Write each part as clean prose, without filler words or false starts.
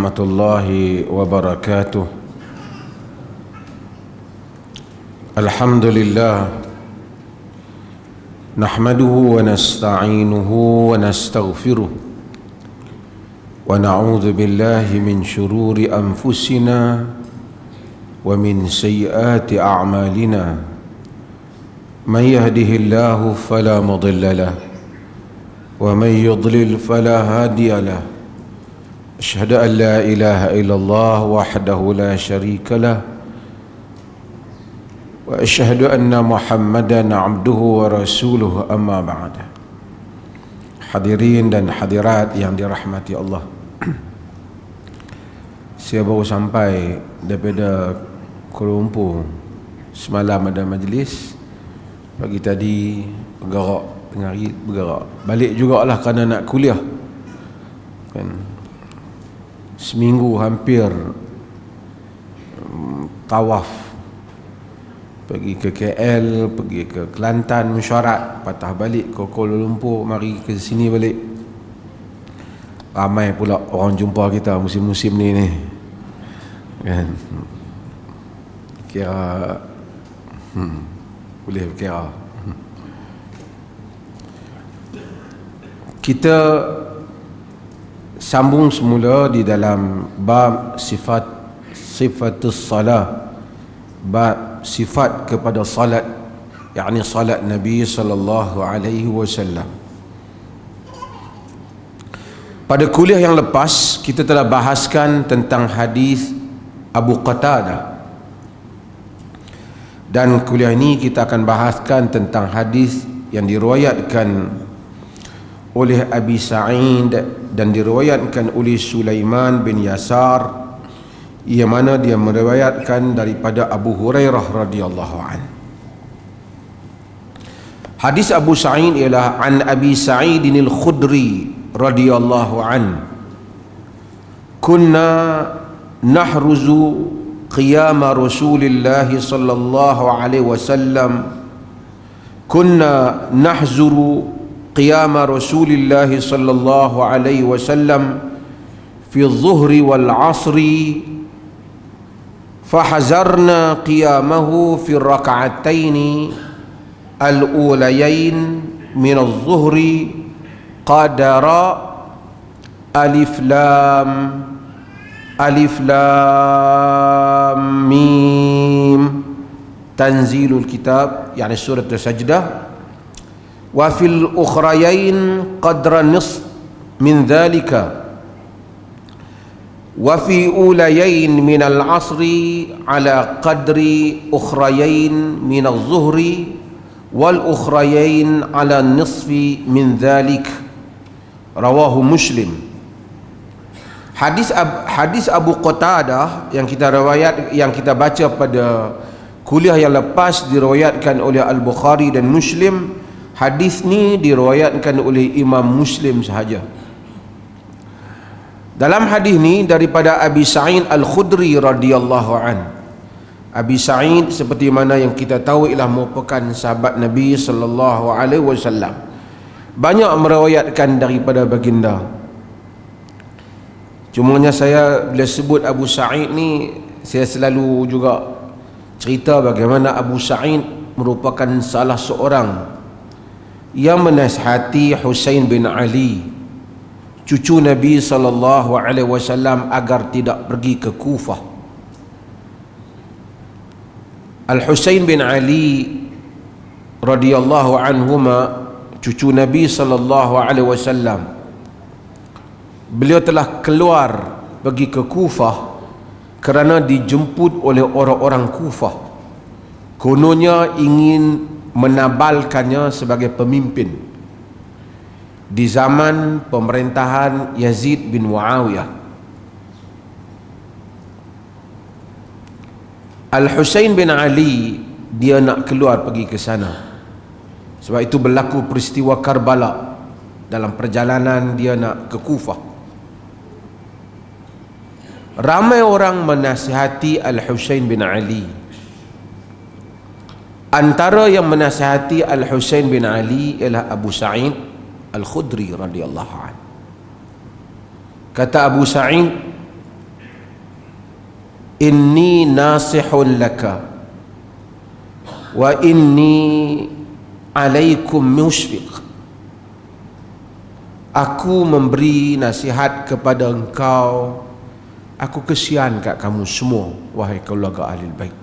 warahmatullahi wabarakatuh. Alhamdulillah, nahmaduhu wa nasta'inuhu wa nastaghfiruh wa na'udzu billahi min syururi anfusina wa min sayyiati a'malina. Man yahdihillahu fala mudilla lahu wa man yudlil fala hadiya lahu. Asyhadu an la ilaha illallah wahdahu la syarika lah wa asyhadu anna Muhammadan abduhu wa rasuluhu, amma ba'd. Hadirin dan hadirat yang dirahmati Allah, saya baru sampai daripada Kuala Lumpur. Semalam ada majlis, pagi tadi bergerak, tengah hari bergerak, balik jugalah kerana nak kuliah kan. Seminggu hampir tawaf, pergi ke KL, pergi ke Kelantan mesyuarat, patah balik ke Kuala Lumpur, mari ke sini balik. Ramai pula orang jumpa kita musim-musim ni kan. Kira boleh kira kita sambung semula di dalam bab sifatus salah, bab sifat kepada salat, yakni salat Nabi sallallahu alaihi wasallam. Pada kuliah yang lepas kita telah bahaskan tentang hadis Abu Qatadah, dan kuliah ini kita akan bahaskan tentang hadis yang diriwayatkan oleh Abi Sa'id dan diriwayatkan oleh Sulaiman bin Yasar, yang mana dia meriwayatkan daripada Abu Hurairah radhiyallahu an. Hadis Abu Sa'id ialah an Abi Sa'id al-Khudri radhiyallahu an, kunna nahruzu qiyam Rasulillah sallallahu alaihi wasallam, kunna nahzuru قيام رسول الله صلى الله عليه وسلم في الظهر والعصر، فحزرنا قيامه في الركعتين الأوليين من الظهر قدر ألف لام ميم تنزيل الكتاب، يعني سورة السجدة. وفي الأخريين قدر نصف من ذلك، وفي أوليين من العصر على قدر أخريين من الظهر، والأخريين على النصف من ذلك. رواه مسلم. Hadis Abu Qatadah yang kita baca pada kuliah yang lepas diriwayatkan oleh Al-Bukhari dan Muslim. Hadis ni diriwayatkan oleh Imam Muslim sahaja. Dalam hadis ni daripada Abi Sa'id al-Khudri radhiyallahu an. Abi Sa'id seperti mana yang kita tahu ialah merupakan sahabat Nabi sallallahu alaihi wasallam. Banyak meriwayatkan daripada baginda. Cumanya saya bila sebut Abu Sa'id ni, saya selalu juga cerita bagaimana Abu Sa'id merupakan salah seorang yang menasihati Husain bin Ali, cucu Nabi sallallahu alaihi wasallam, agar tidak pergi ke Kufah. Al-Husain bin Ali radhiyallahu anhuma, cucu Nabi sallallahu alaihi wasallam, beliau telah keluar pergi ke Kufah kerana dijemput oleh orang-orang Kufah. Kononnya ingin menabalkannya sebagai pemimpin di zaman pemerintahan Yazid bin Muawiyah. Al-Husain bin Ali dia nak keluar pergi ke sana. Sebab itu berlaku peristiwa Karbala dalam perjalanan dia nak ke Kufah. Ramai orang menasihati Al-Husain bin Ali. Antara yang menasihati Al-Husain bin Ali ialah Abu Sa'id al-Khudri radhiyallahu anhu. Kata Abu Sa'id, inni nasihun laka wa inni alaikum musyfiq. Aku memberi nasihat kepada engkau, aku kesian kat kamu semua, wahai keluarga Ahlul Bait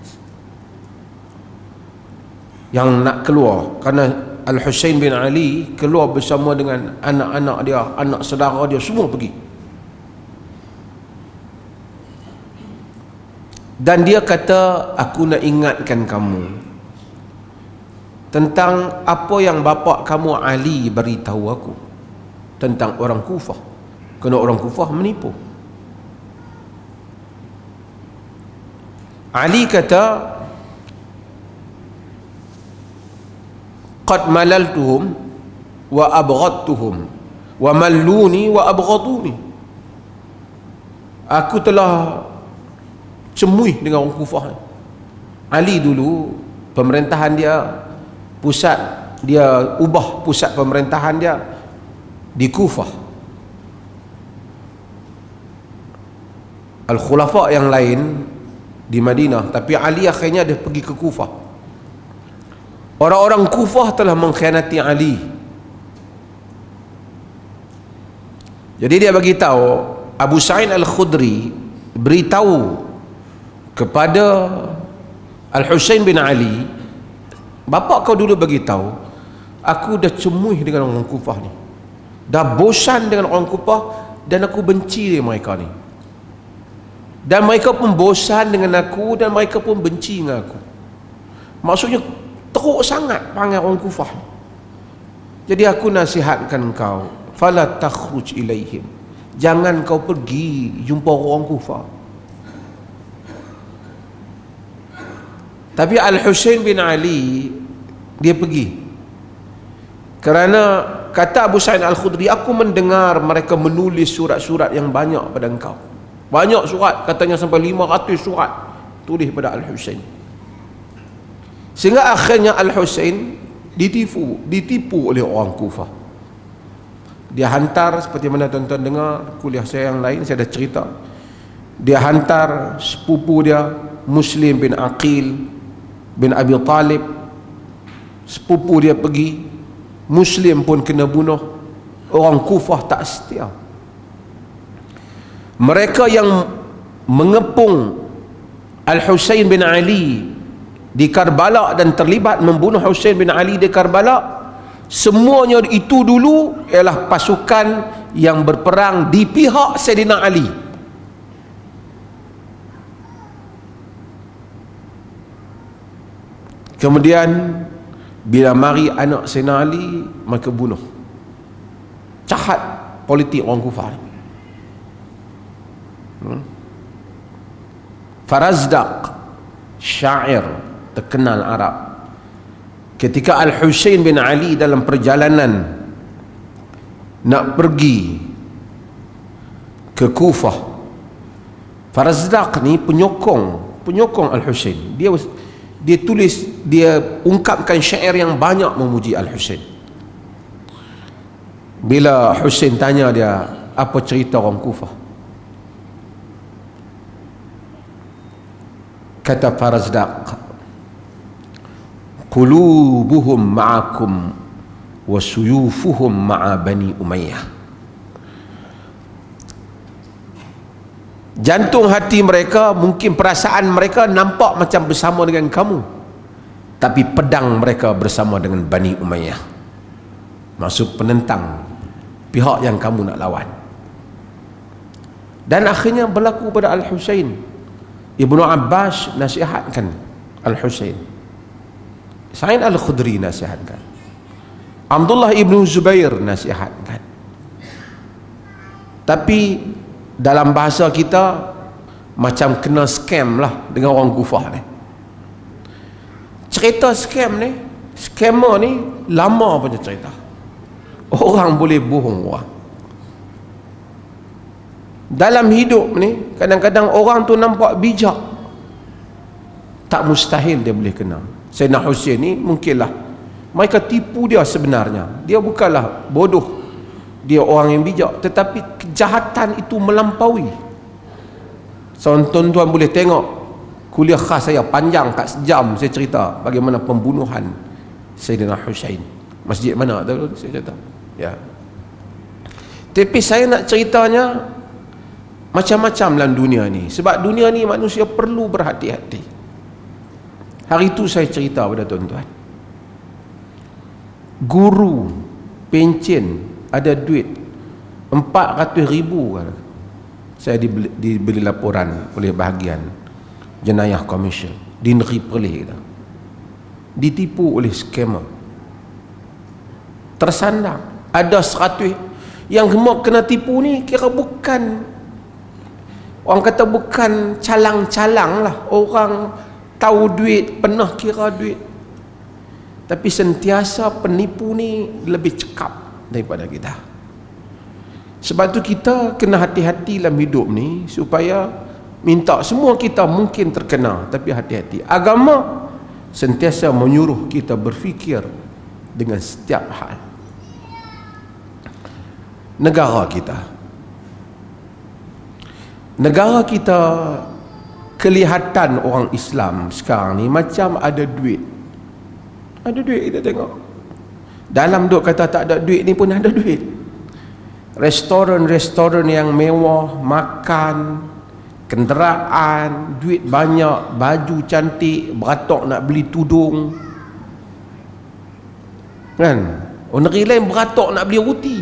yang nak keluar. Kerana Al-Husain bin Ali keluar bersama dengan anak-anak dia, anak saudara dia, semua pergi. Dan dia kata, aku nak ingatkan kamu tentang apa yang bapa kamu Ali beritahu aku tentang orang Kufah, kerana orang Kufah menipu. Ali kata, qad malaltuhum wa abghadtuhum wa malluni wa abghaduni. Aku telah cemui dengan orang Kufah. Ali dulu pemerintahan dia, pusat dia ubah pusat pemerintahan dia di Kufah. Al-Khulafa yang lain di Madinah, tapi Ali akhirnya dia pergi ke Kufah. Orang-orang Kufah telah mengkhianati Ali. Jadi dia bagi tahu, Abu Sa'id Al-Khudri beritahu kepada Al-Husain bin Ali, bapa kau dulu bagi tahu, aku dah cemui dengan orang Kufah ni, dah bosan dengan orang Kufah, dan aku benci mereka ni, dan mereka pun bosan dengan aku, dan mereka pun benci dengan aku. Maksudnya teruk sangat panggil orang Kufah. Jadi aku nasihatkan kau, fala takhruj ilaihim, jangan kau pergi jumpa orang Kufah. Tapi Al-Husain bin Ali dia pergi, kerana kata Abu Sa'id Al-Khudri, aku mendengar mereka menulis surat-surat yang banyak pada engkau. Banyak surat, katanya sampai 500 surat tulis pada Al-Husain. Sehingga akhirnya Al-Husain ditipu oleh orang Kufah. Dia hantar, seperti mana tuan-tuan dengar kuliah saya yang lain, saya dah cerita, dia hantar sepupu dia Muslim bin Aqil bin Abi Talib, sepupu dia pergi, Muslim pun kena bunuh. Orang Kufah tak setia. Mereka yang mengepung Al-Husain bin Ali di Karbala dan terlibat membunuh Husain bin Ali di Karbala, semuanya itu dulu ialah pasukan yang berperang di pihak Sayyidina Ali. Kemudian bila mari anak Sayyidina Ali, mereka bunuh. Jahat politik orang Kufar. Farazdaq, syair terkenal Arab, ketika Al-Husain bin Ali dalam perjalanan nak pergi ke Kufah, Farazdaq ni penyokong Al-Husain. Dia tulis, dia ungkapkan syair yang banyak memuji Al-Husain. Bila Husain tanya dia, apa cerita orang Kufah, kata Farazdaq, qulubuhum ma'akum wa suyufuhum ma'a Bani Umayyah. Jantung hati mereka, mungkin perasaan mereka nampak macam bersama dengan kamu, tapi pedang mereka bersama dengan Bani Umayyah, maksud penentang pihak yang kamu nak lawan. Dan akhirnya berlaku pada Al-Husain. Ibnu Abbas nasihatkan Al-Husain, Sa'id Al-Khudri nasihatkan, Abdullah ibnu Zubair nasihatkan. Tapi dalam bahasa kita macam kena scam lah dengan orang Kufah ni. Cerita scam ni, scammer ni lama punya cerita. Orang boleh bohong orang. Dalam hidup ni kadang-kadang orang tu nampak bijak, tak mustahil dia boleh kena. Sayyidina Husain ni mungkinlah mereka tipu dia, sebenarnya dia bukanlah bodoh, dia orang yang bijak, tetapi kejahatan itu melampaui. Tuan-tuan boleh tengok kuliah khas saya panjang kat sejam, saya cerita bagaimana pembunuhan Sayyidina Husain. Masjid mana tu saya cerita. Ya. Tapi saya nak ceritanya macam-macam dalam dunia ni. Sebab dunia ni manusia perlu berhati-hati. Hari itu saya cerita pada tuan-tuan. Guru pencen ada duit 400,000 kata. Saya dibeli laporan oleh bahagian jenayah komersial di negeri Perlis kita. Ditipu oleh scammer. Tersandang. Ada 100 yang semua kena tipu ni kira bukan, orang kata bukan calang-calang lah, orang tahu duit, pernah kira duit, tapi sentiasa penipu ni lebih cekap daripada kita. Sebab tu kita kena hati-hati dalam hidup ni, supaya minta semua kita mungkin terkena, tapi hati-hati. Agama sentiasa menyuruh kita berfikir dengan setiap hal. Negara kita kelihatan orang Islam sekarang ni macam ada duit. Ada duit, kita tengok dalam duk kata tak ada duit ni pun ada duit. Restoran yang mewah, makan, kenderaan, duit banyak, baju cantik, beratok nak beli tudung, kan? Negeri lain beratok nak beli roti,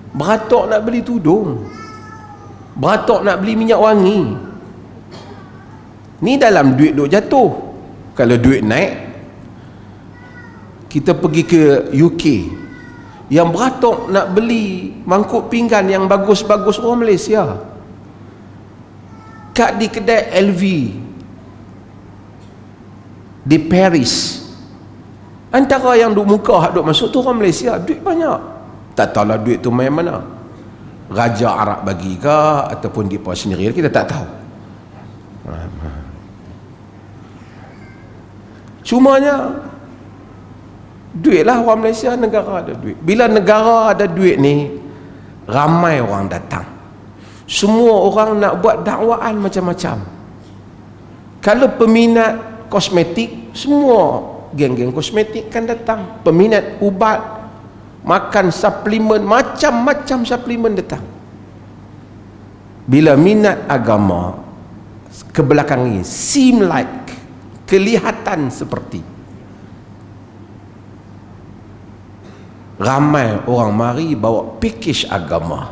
beratok nak beli tudung, beratok nak beli minyak wangi. Ni dalam duit duk jatuh. Kalau duit naik, kita pergi ke UK, yang beratok nak beli mangkuk pinggan yang bagus-bagus orang Malaysia. Kat di kedai LV di Paris, antara yang duk muka hak duk masuk tu orang Malaysia, duit banyak. Tak tahulah duit tu main mana, Raja Arab bagi ke ataupun dia sendiri, kita tak tahu. Cumanya duit lah orang Malaysia, negara ada duit. Bila negara ada duit ni, ramai orang datang. Semua orang nak buat dakwaan macam-macam. Kalau peminat kosmetik, semua geng-geng kosmetik kan datang. Peminat ubat, makan suplemen, macam-macam suplemen datang. Bila minat agama, ke belakang ini seem like, kelihatan seperti ramai orang mari bawa package agama.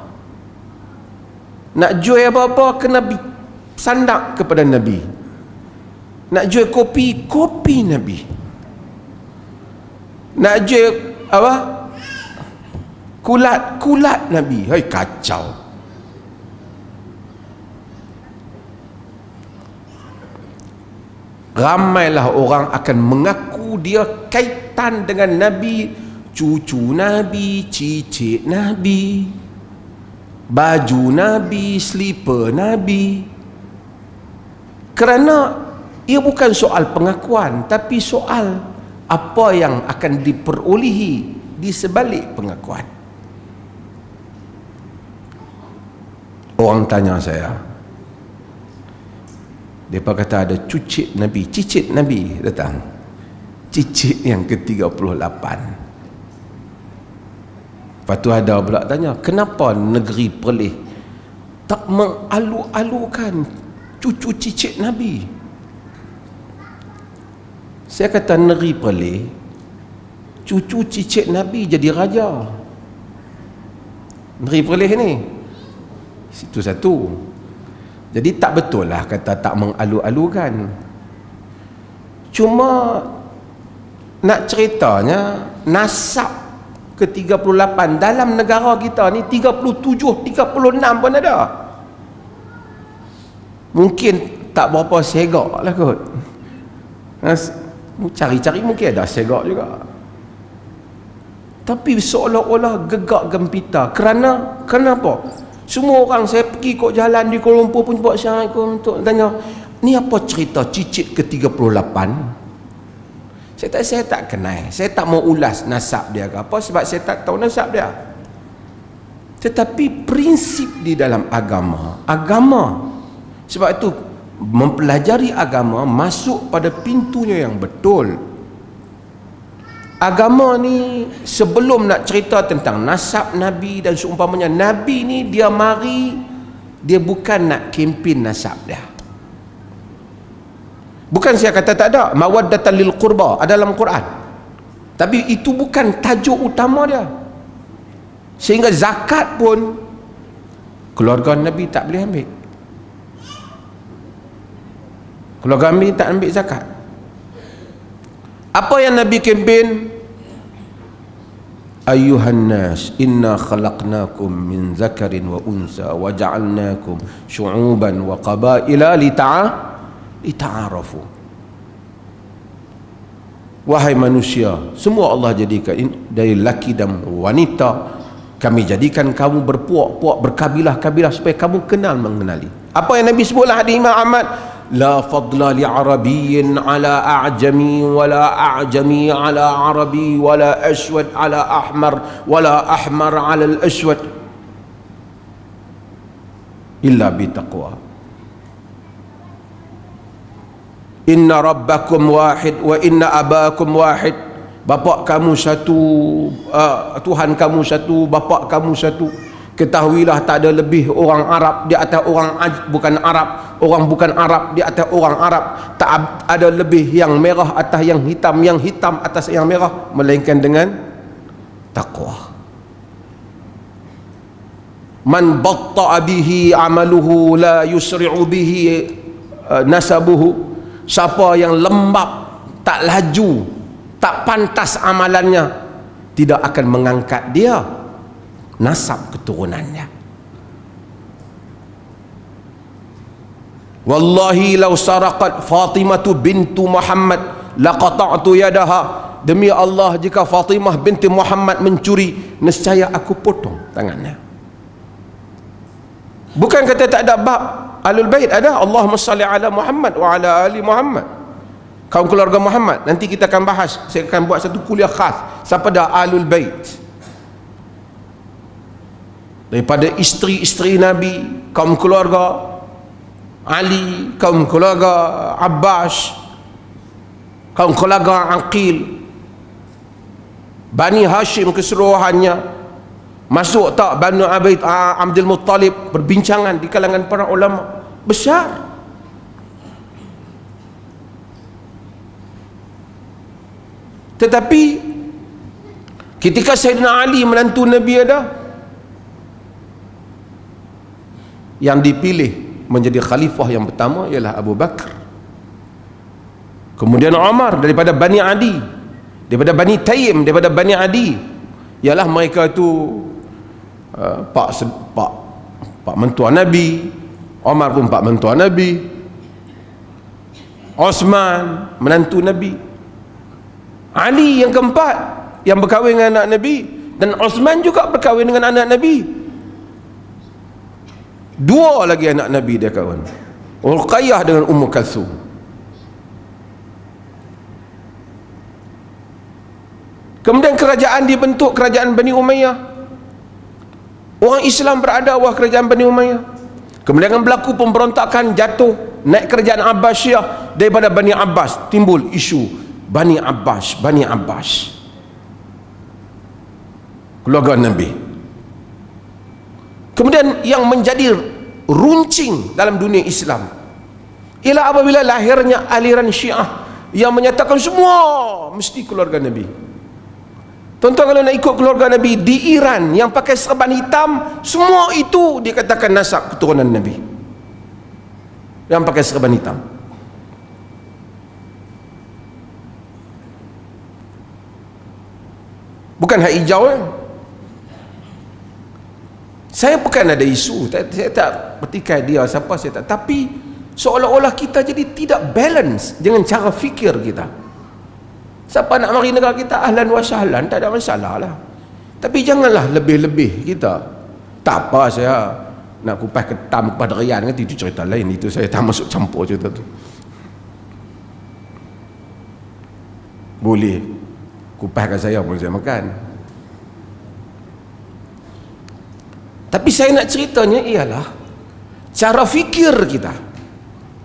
Nak jual apa-apa kena sandak kepada Nabi. Nak jual kopi, kopi Nabi. Nak jual apa? Kulat, kulat Nabi. Hai, kacau. Ramailah orang akan mengaku dia kaitan dengan Nabi, cucu Nabi, cicit Nabi, baju Nabi, slipper Nabi. Kerana ia bukan soal pengakuan, tapi soal apa yang akan diperolehi di sebalik pengakuan. Orang tanya saya, mereka kata ada cucit Nabi, cicit Nabi datang, cicit yang ke-38. Lepas tu ada pula tanya, kenapa negeri Perlis tak mengalu-alukan cucu cicit Nabi? Saya kata negeri Perlis, cucu cicit Nabi jadi raja. Negeri Perlis ni, situ satu. Jadi tak betul lah kata tak mengalu-alukan. Cuma nak ceritanya, nasab ke-38 dalam negara kita ni 37, 36 pun ada. Mungkin tak berapa segak lah kot. Cari-cari mungkin ada segak juga. Tapi seolah-olah gegak gempita. Kenapa? Semua orang, saya pergi kok jalan di Kuala Lumpur pun buat syarat untuk tanya, ni apa cerita cicit ke-38? Saya tak kenal. Saya tak mau ulas nasab dia ke apa, sebab saya tak tahu nasab dia. Tetapi prinsip di dalam agama Sebab itu mempelajari agama, masuk pada pintunya yang betul. Agama ni sebelum nak cerita tentang nasab Nabi dan seumpamanya, Nabi ni dia bukan nak kempen nasab dia. Bukan saya kata tak ada, mawaddatan lil qurba ada dalam Quran, tapi itu bukan tajuk utama dia. Sehingga zakat pun keluarga Nabi tak boleh ambil. Keluarga Nabi tak ambil zakat. Apa yang Nabi kempen? Ayyuhan nas inna khalaqnakum min zakarin wa unsa wa ja'alnakum syu'uban wa qabaila lita'arafu. Wahai manusia, semua Allah jadikan dari laki dan wanita, kami jadikan kamu berpuak-puak, berkabilah-kabilah supaya kamu kenal mengenali. Apa yang Nabi sebutlah hadis Imam Ahmad, la fadla li arabiyyin ala a'jami wala a'jami ala arabi wala aswad ala ahmar wala ahmar ala al-aswad illa bitaqwa. Inna rabbakum wahid wa inna abakum wahid. Bapa kamu satu, Tuhan kamu satu, bapa kamu satu. Ketahuilah tak ada lebih orang Arab di atas orang bukan Arab, orang bukan Arab di atas orang Arab. Tak ada lebih yang merah atas yang hitam atas yang merah, melainkan dengan taqwa. Man batta'a bihi amaluhu la yusri'u bihi nasabuhu. Siapa yang lembab, tak laju, tak pantas amalannya, tidak akan mengangkat dia nasab keturunannya. Wallahi law saraqat Fatimatu bintu Muhammad laqata'tu yadaha. Demi Allah, jika Fatimah binti Muhammad mencuri, nescaya aku potong tangannya. Bukan kata tak ada bab Ahlul Bait, ada. Allahumma salli ala Muhammad wa ala ali Muhammad, kaum keluarga Muhammad. Nanti kita akan bahas, saya akan buat satu kuliah khas siapa dah Ahlul Bait. Daripada isteri-isteri Nabi, kaum keluarga Ali, kaum keluarga Abbas, kaum keluarga Aqil, Bani Hashim keseluruhannya. Masuk tak Bani Abdul Muttalib? Perbincangan di kalangan para ulama besar. Tetapi ketika Sayyidina Ali menantu Nabi ada, yang dipilih menjadi khalifah yang pertama ialah Abu Bakar, kemudian Umar daripada Bani Adi, daripada Bani Taim, daripada Bani Adi. Ialah mereka itu pak mentua Nabi. Umar pun pak mentua Nabi. Osman menantu Nabi. Ali yang keempat yang berkahwin dengan anak Nabi, dan Osman juga berkahwin dengan anak Nabi. Dua lagi anak Nabi dia kawan, Ruqayyah dengan Ummu Kalsum. Kemudian kerajaan dibentuk, kerajaan Bani Umayyah. Orang Islam berada bawah kerajaan Bani Umayyah. Kemudian berlaku pemberontakan, jatuh, naik kerajaan Abbasiyah. Daripada Bani Abbas timbul isu Bani Abbas, Bani Abbas, keluarga Nabi. Kemudian yang menjadi runcing dalam dunia Islam ialah apabila lahirnya aliran Syiah yang menyatakan semua mesti keluarga Nabi. Tuan-tuan, kalau nak ikut keluarga Nabi di Iran yang pakai serban hitam, semua itu dikatakan nasab keturunan Nabi yang pakai serban hitam. Bukan hak hijau ya. Saya bukan ada isu, saya tak petikai dia siapa, saya tak. Tapi seolah-olah kita jadi tidak balance dengan cara fikir kita. Siapa nak mari negara kita, ahlan wa sahlan, tak ada masalah lah. Tapi janganlah lebih-lebih kita. Tak apa, saya nak kupas ketam, kupas derian, kan itu cerita lain. Itu saya tak masuk campur cerita tu. Boleh kupaskan saya pun saya makan. Tapi saya nak ceritanya ialah cara fikir kita.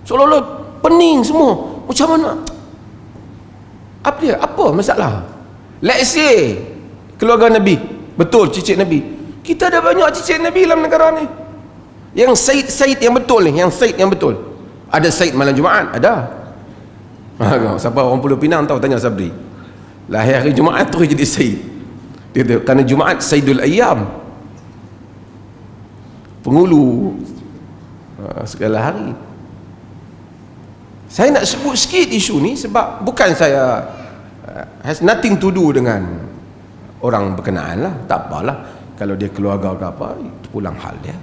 Seolah-olah pening semua. Macam mana? Apa dia? Apa masalah? Let's say keluarga Nabi, betul cicit Nabi. Kita ada banyak cicit Nabi dalam negara ni. Yang Said yang betul ni, yang Said yang betul. Ada Said malam Jumaat, ada. Siapa orang Pulau Pinang tahu, tanya Sabri. Lahir hari Jumaat terus jadi Said. Dia kata, kerana Jumaat Saidul Ayyam, penghulu segala hari. Saya nak sebut sikit isu ni sebab bukan saya has nothing to do dengan orang berkenaan lah. Tak apalah, kalau dia keluarga ke apa, itu pulang hal dia.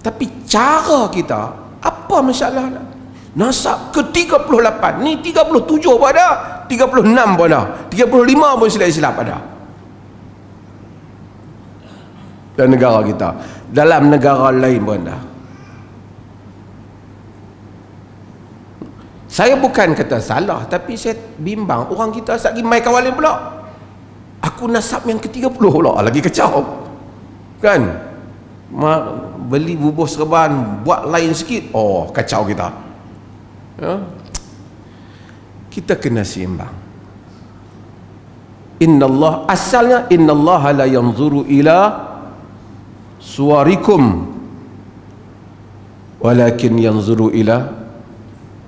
Tapi cara kita, apa masalah nak? Nasab ke 38 ni 37 pun ada, 36 pun ada, 35 pun silap-silap ada dalam negara kita. Dalam negara lain pun ada. Saya bukan kata salah, tapi saya bimbang orang kita lagi mai kawalin pula. Aku nasab yang ke-30 pula, lagi kacau kan. Beli bubur serban, buat lain sikit, oh kacau kita ya? Kita kena seimbang. Innallah, asalnya innallaha la yanzuru ila suwarikum walakin yanzuru ila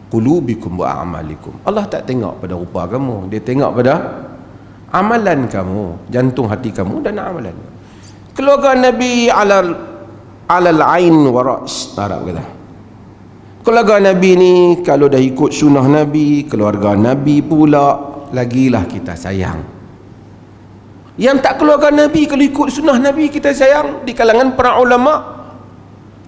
qulubikum wa a'malikum. Allah tak tengok pada rupa kamu, dia tengok pada amalan kamu, jantung hati kamu dan amalan. Keluarga Nabi alal ain wa ra's, Arab kata. Keluarga Nabi ni kalau dah ikut sunnah Nabi, keluarga Nabi pula lagilah kita sayang. Yang tak keluarga Nabi, kalau ikut sunnah Nabi kita sayang, di kalangan para ulama,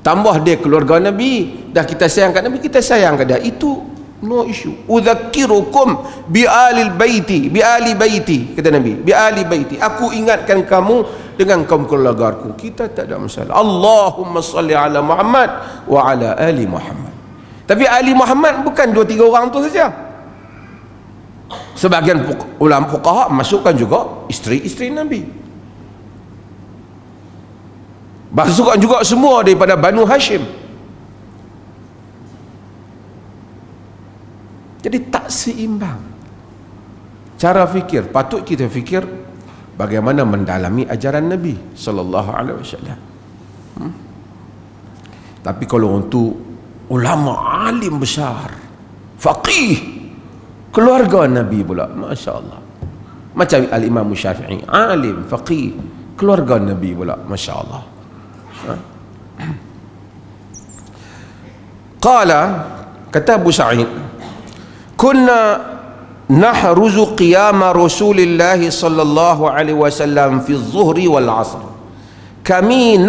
tambah dia keluarga Nabi, dah kita sayang kat Nabi, kita sayang kat dia, itu no issue. Udzakirukum bi ali baiti, kata Nabi, bi ali baiti, aku ingatkan kamu dengan kaum keluargaku. Kita tak ada masalah. Allahumma salli ala Muhammad wa ala ali Muhammad. Tapi ali Muhammad bukan 2-3 orang tu saja. Sebagian ulama fuqaha masukkan juga isteri-isteri Nabi, masukkan juga semua daripada Banu Hashim. Jadi tak seimbang cara fikir. Patut kita fikir bagaimana mendalami ajaran Nabi sallallahu alaihi wasallam. Tapi kalau untuk ulama alim besar, faqih, keluarga Nabi pula, masya-Allah. Macam al-Imam Syafi'i, alim, faqih, keluarga Nabi pula, masya-Allah. Qala, kata Abu Sa'id, kunna nahruzu qiyama Rasulillah sallallahu alaihi wasallam fi az-zuhri wal 'asr. Kami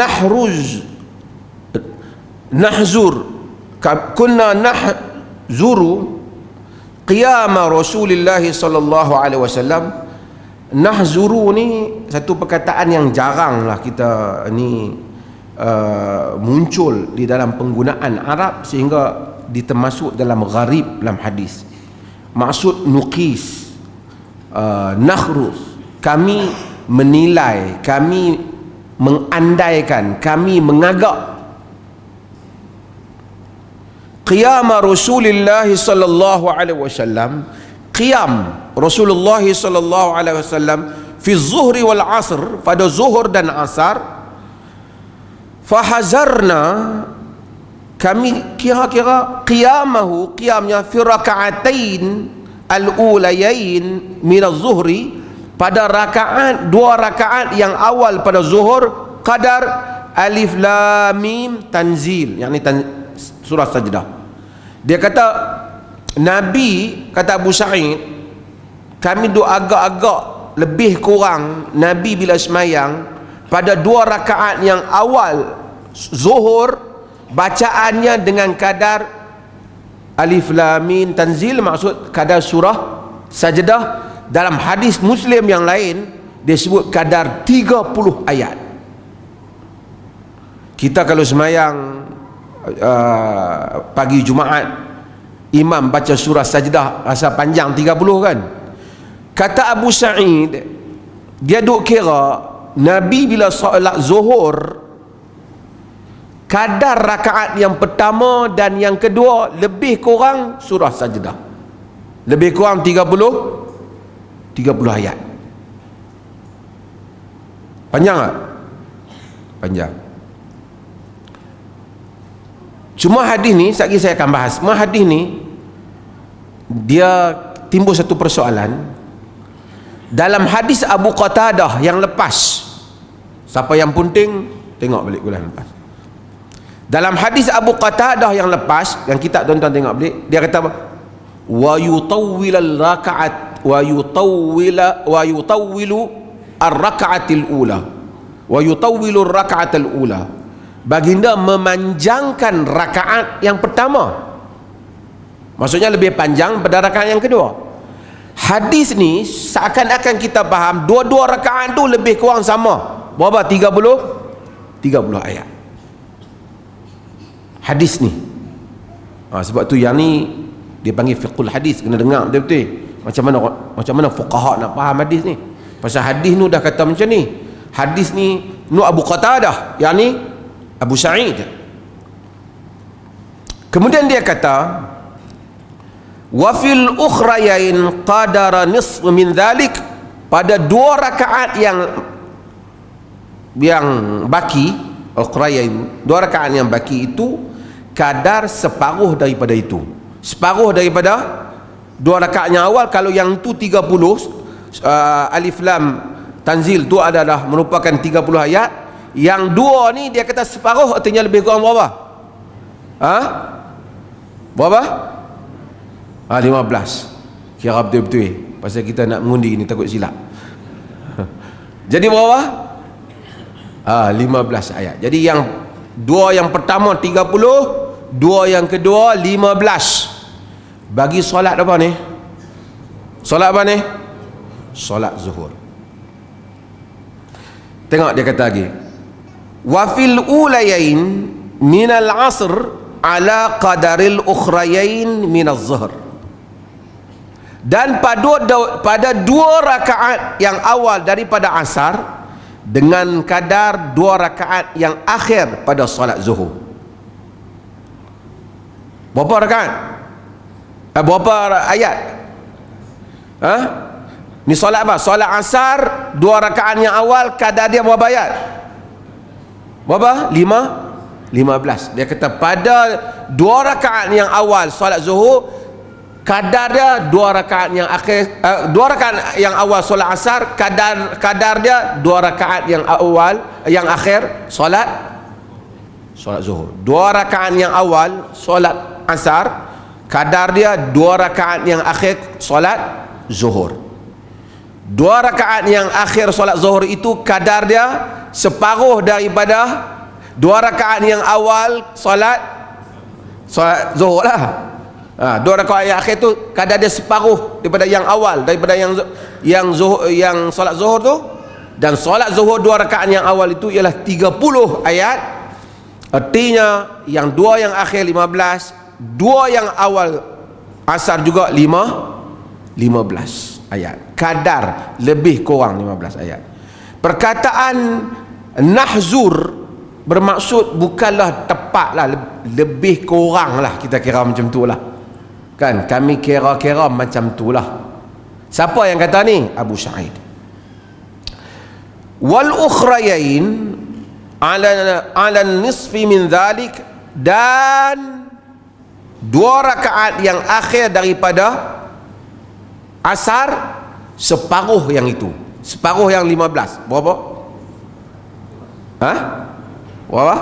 kunna nahzuru qiyama Rasulillah sallallahu alaihi wasallam. Nahzuru ni satu perkataan yang jarang lah kita ni muncul di dalam penggunaan Arab, sehingga ditermasuk dalam gharib dalam hadis. Maksud nuqis, nakhruz, kami menilai, kami mengandaikan, kami mengagak. Qiyam Rasulullah sallallahu alaihi wasallam, qiyam Rasulullah sallallahu alaihi wasallam fi zuhri wal asr, pada zuhur dan asar. Fahazarna, kami kira-kira qiyamahu, qiyamnya fi raka'atain al-ulayain min az-zuhri, pada rakaat, 2 rakaat yang awal pada zuhur, qadar alif lam mim tanzil, yakni surah Sajdah. Dia kata Nabi, kata Abu Sa'id, kami duk agak-agak lebih kurang Nabi bila semayang pada 2 rakaat yang awal zuhur, bacaannya dengan kadar alif lam mim tanzil, maksud kadar surah Sajdah. Dalam hadis Muslim yang lain dia sebut kadar 30 ayat. Kita kalau semayang pagi Jumaat, imam baca surah Sajdah rasa panjang 30 kan. Kata Abu Sa'id, dia duk kira Nabi bila solat zuhur kadar rakaat yang pertama dan yang kedua lebih kurang surah Sajdah. Lebih kurang 30 ayat. Panjang tak? Panjang. Cuma hadis ni, sekejap saya akan bahas. Cuma hadis ni dia timbul satu persoalan. Dalam hadis Abu Qatadah yang lepas, siapa yang punting tengok balik bulan lepas. Dalam hadis Abu Qatadah yang lepas, yang kita tuan-tuan tengok balik, dia kata apa? Wa yutawwilal raka'at wa yutawwilu ar-raka'atil ula. Wa yutawwilu ar-raka'atil ula. Baginda memanjangkan rakaat yang pertama. Maksudnya lebih panjang pada rakaat yang kedua. Hadis ni seakan-akan kita faham dua-dua rakaat tu lebih kurang sama. Berapa? 30 ayat. Hadis ni. Sebab tu yang ni dia panggil fiqhul hadis, kena dengar betul-betul. Macam mana fuqaha nak faham hadis ni. Pasal hadis ni dah kata macam ni. Hadis ni Abu Qatadah, yang ni Abu Sa'id. Kemudian dia kata, wa fil ukhrayain qadara nisf min dhalik, pada dua rakaat yang baki, ukhrayain, dua rakaat yang baki itu kadar separuh daripada itu. Separuh daripada dua rakaat yang awal. Kalau yang tu 30, alif lam tanzil tu adalah merupakan 30 ayat. Yang dua ni dia kata separuh, artinya lebih kurang berapa? Berapa? 15. Kira betul-betul. Pasal kita nak mengundi ni takut silap. Jadi berapa? 15 ayat. Jadi yang dua yang pertama 30, dua yang kedua 15. Bagi solat apa ni? Solat apa ni? Solat zuhur. Tengok dia kata lagi. Wa fil ulayain minal asr ala qadaril ukhrayain minaz zuhr. Dan pada dua rakaat yang awal daripada asar dengan kadar dua rakaat yang akhir pada solat zuhur. Berapa rakaat? Berapa ayat? Ni solat apa? Solat asar, dua rakaat yang awal kadar dia berapa ayat? Berapa? 15. Dia kata pada dua rakaat yang awal solat zuhur, kadar dia dua rakaat yang akhir, dua rakaat yang awal solat asar, kadar dia dua rakaat yang awal yang akhir solat zuhur. Dua rakaat yang awal solat asar, kadar dia dua rakaat yang akhir solat zuhur. Dua rakaat yang akhir solat zuhur itu kadar dia separuh daripada dua rakaat yang awal solat zuhur lah. Dua rakaat yang akhir tu kadar dia separuh daripada yang awal, daripada yang solat zuhur tu. Dan solat zuhur dua rakaat yang awal itu ialah 30 ayat. Artinya yang dua yang akhir 15, dua yang awal asar juga 15 ayat. Kadar lebih kurang 15 ayat. Perkataan nahzur bermaksud bukanlah tepatlah, lebih kurang lah, kita kira macam tu lah kan, kami kira-kira macam tu lah. Siapa yang kata ni? Abu Sa'id. Wal ukhrayain ala nisfi min dhalik, dan dua rakaat yang akhir daripada asar separuh yang itu, separuh yang 15. Berapa? Berapa?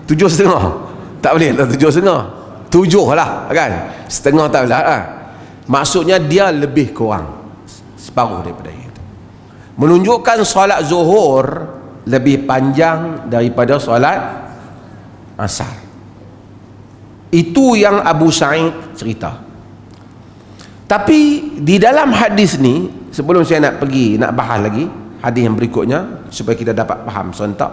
7,5. Tak boleh lah 7,5. 7 lah kan, setengah tak boleh lah. Maksudnya dia lebih kurang separuh daripada itu, menunjukkan solat zuhur lebih panjang daripada solat asar. Itu yang Abu Sa'id cerita. Tapi di dalam hadis ni, sebelum saya nak bahas lagi hadis yang berikutnya supaya kita dapat faham serentak,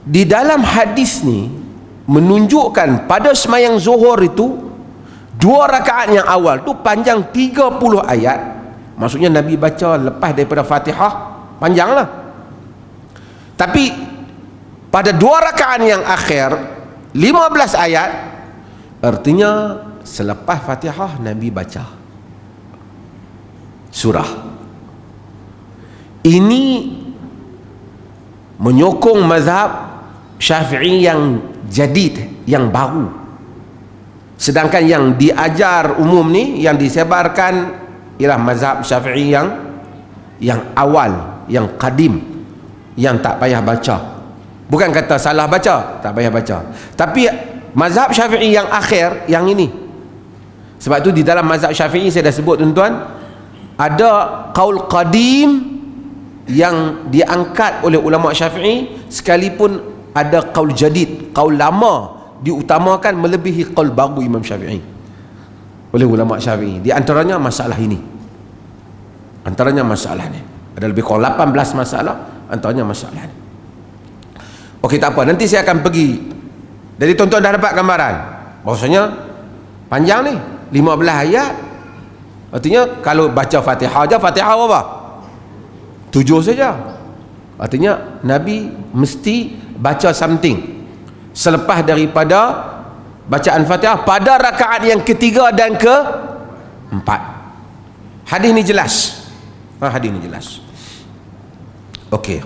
di dalam hadis ni menunjukkan pada semayang zuhur itu dua rakaat yang awal tu panjang 30 ayat. Maksudnya Nabi baca lepas daripada Fatihah panjang lah. Tapi pada 2 rakaat yang akhir 15 ayat, artinya selepas Fatihah Nabi baca surah. Ini menyokong mazhab Syafi'i yang jadid, yang baru. Sedangkan yang diajar umum ni, yang disebarkan ialah mazhab Syafi'i yang awal, yang kadim, yang tak payah baca. Bukan kata salah baca, tak payah baca, tapi mazhab Syafi'i yang akhir, yang ini. Sebab tu di dalam mazhab Syafi'i saya dah sebut tuan-tuan, ada qaul qadim yang diangkat oleh ulama Syafi'i, sekalipun ada qaul jadid, qaul lama diutamakan melebihi qaul baru Imam Syafi'i oleh ulama Syafi'i. Di antaranya masalah ini, antaranya masalah ni ada lebih kurang 18 masalah, antaranya masalah ni. Okey, tak apa, nanti saya akan pergi. Jadi tuan-tuan dah dapat gambaran bahawasanya panjang ni 15 ayat. Artinya kalau baca Fatihah aja, Fatihah apa? 7 saja. Artinya Nabi mesti baca something selepas daripada bacaan Fatihah pada rakaat yang ketiga dan keempat. Hadis ni jelas. Hadis ni jelas. Okey,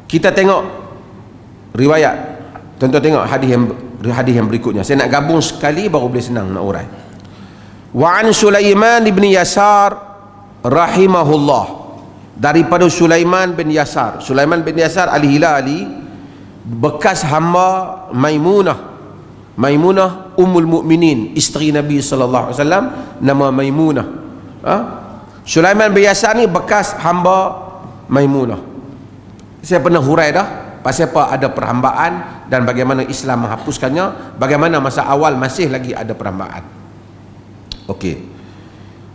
kita tengok riwayat. Tuan-tuan tengok hadis yang berikutnya. Saya nak gabung sekali baru boleh senang nak urai. Wa an Sulaiman bin Yasar rahimahullah, daripada Sulaiman bin Yasar. Sulaiman bin Yasar al-Hilali, bekas hamba Maimunah Ummul Mukminin, isteri Nabi sallallahu alaihi wasallam, nama Maimunah. Sulaiman bin Yasar ni bekas hamba Maimunah. Saya pernah hurai dah pasal apa ada perhambaan dan bagaimana Islam menghapuskannya, bagaimana masa awal masih lagi ada perhambaan. Okey.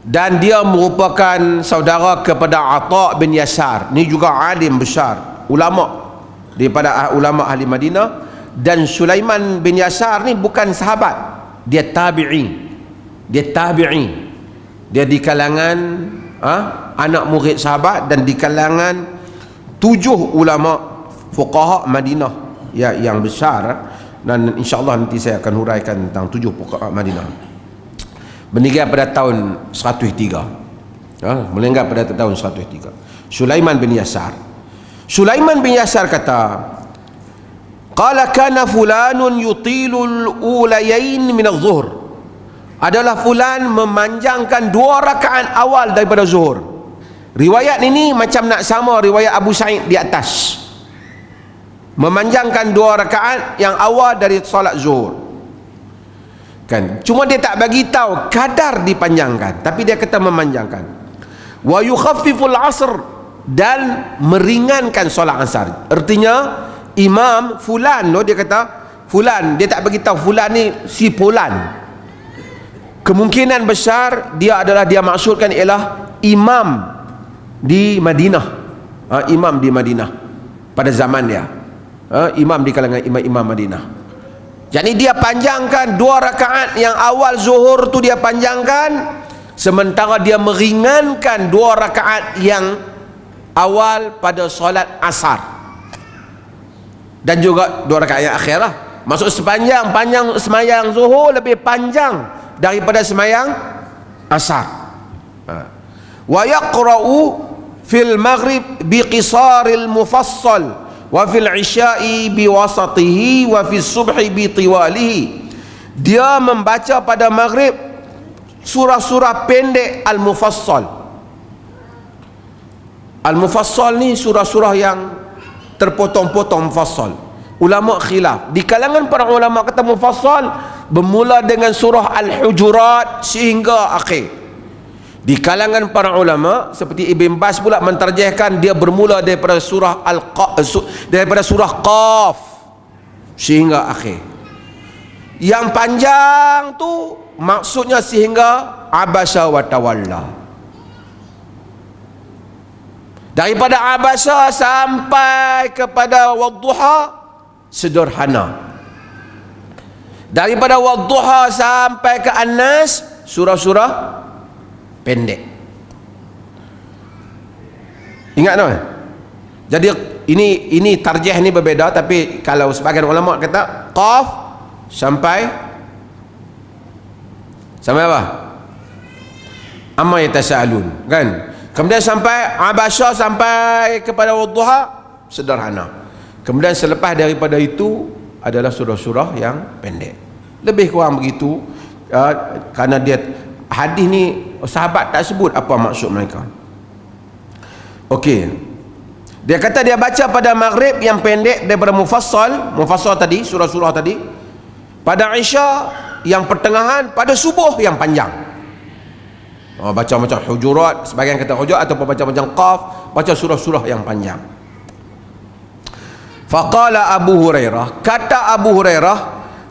Dan dia merupakan saudara kepada Atha bin Yasar. Ni juga alim besar, ulama daripada ulama ahli Madinah. Dan Sulaiman bin Yasar ni bukan sahabat, dia tabi'i. Dia di kalangan anak murid sahabat dan di kalangan 7 ulama fuqaha Madinah yang besar. Dan insya-Allah nanti saya akan huraikan tentang 7 fuqaha Madinah. Meninggal pada tahun 103. Meninggal pada tahun 103. Sulaiman bin Yasar. Sulaiman bin Yasar kata, qala kana fulanun yutilul ulayain min adh-dhuhr. Adalah fulan memanjangkan 2 rakaat awal daripada zuhur. Riwayat ini macam nak sama riwayat Abu Sa'id di atas. Memanjangkan 2 rakaat yang awal dari solat zuhur. Kan? Cuma dia tak bagi tahu kadar dipanjangkan, tapi dia kata memanjangkan. Wa yukhaffiful asr, dan meringankan solat asar. Artinya imam fulan, dia kata fulan, dia tak bagi tahu fulan ni si fulan. Kemungkinan besar dia maksudkan ialah imam di Madinah. Imam di Madinah pada zaman dia. Imam di kalangan imam-imam Madinah. Jadi dia panjangkan 2 rakaat yang awal zuhur tu dia panjangkan, sementara dia meringankan 2 rakaat yang awal pada solat asar. Dan juga 2 rakaat yang akhir lah. Maksud panjang semayang zuhur lebih panjang daripada semayang asar. Wa yaqra'u fil maghrib bi qisaril mufassal wa fil isya'i bi wasatihi wa fil subhi bi tiwalihi. Dia membaca pada maghrib surah-surah pendek al-mufassal. Al-mufassal ni surah-surah yang terpotong-potong mufassal. Ulama khilaf. Di kalangan para ulama kata mufassal bermula dengan surah Al-Hujurat sehingga akhir. Di kalangan para ulama seperti Ibn Bas pula mentarjihkan dia bermula daripada surah daripada surah Qaf sehingga akhir. Yang panjang tu maksudnya sehingga Abasa wa Tawalla. Daripada Abasa sampai kepada Wadduha sederhana. Daripada Wadduha sampai ke An-Nas surah-surah pendek. Ingat tak? Jadi ini tarjih ni berbeza, tapi kalau sebagian ulama kata qaf sampai apa? Amma yatasaalun, kan? Kemudian sampai abasa sampai kepada wadduha, sederhana. Kemudian selepas daripada itu adalah surah-surah yang pendek. Lebih kurang begitu, kerana dia hadis ni sahabat tak sebut apa maksud mereka. Okey. Dia kata dia baca pada maghrib yang pendek daripada mufassal tadi, surah-surah tadi. Pada isya yang pertengahan, pada subuh yang panjang. Baca macam Hujurat, sebagian kata Hujurat, ataupun baca macam Qaf, baca surah-surah yang panjang. Faqala Abu Hurairah, kata Abu Hurairah,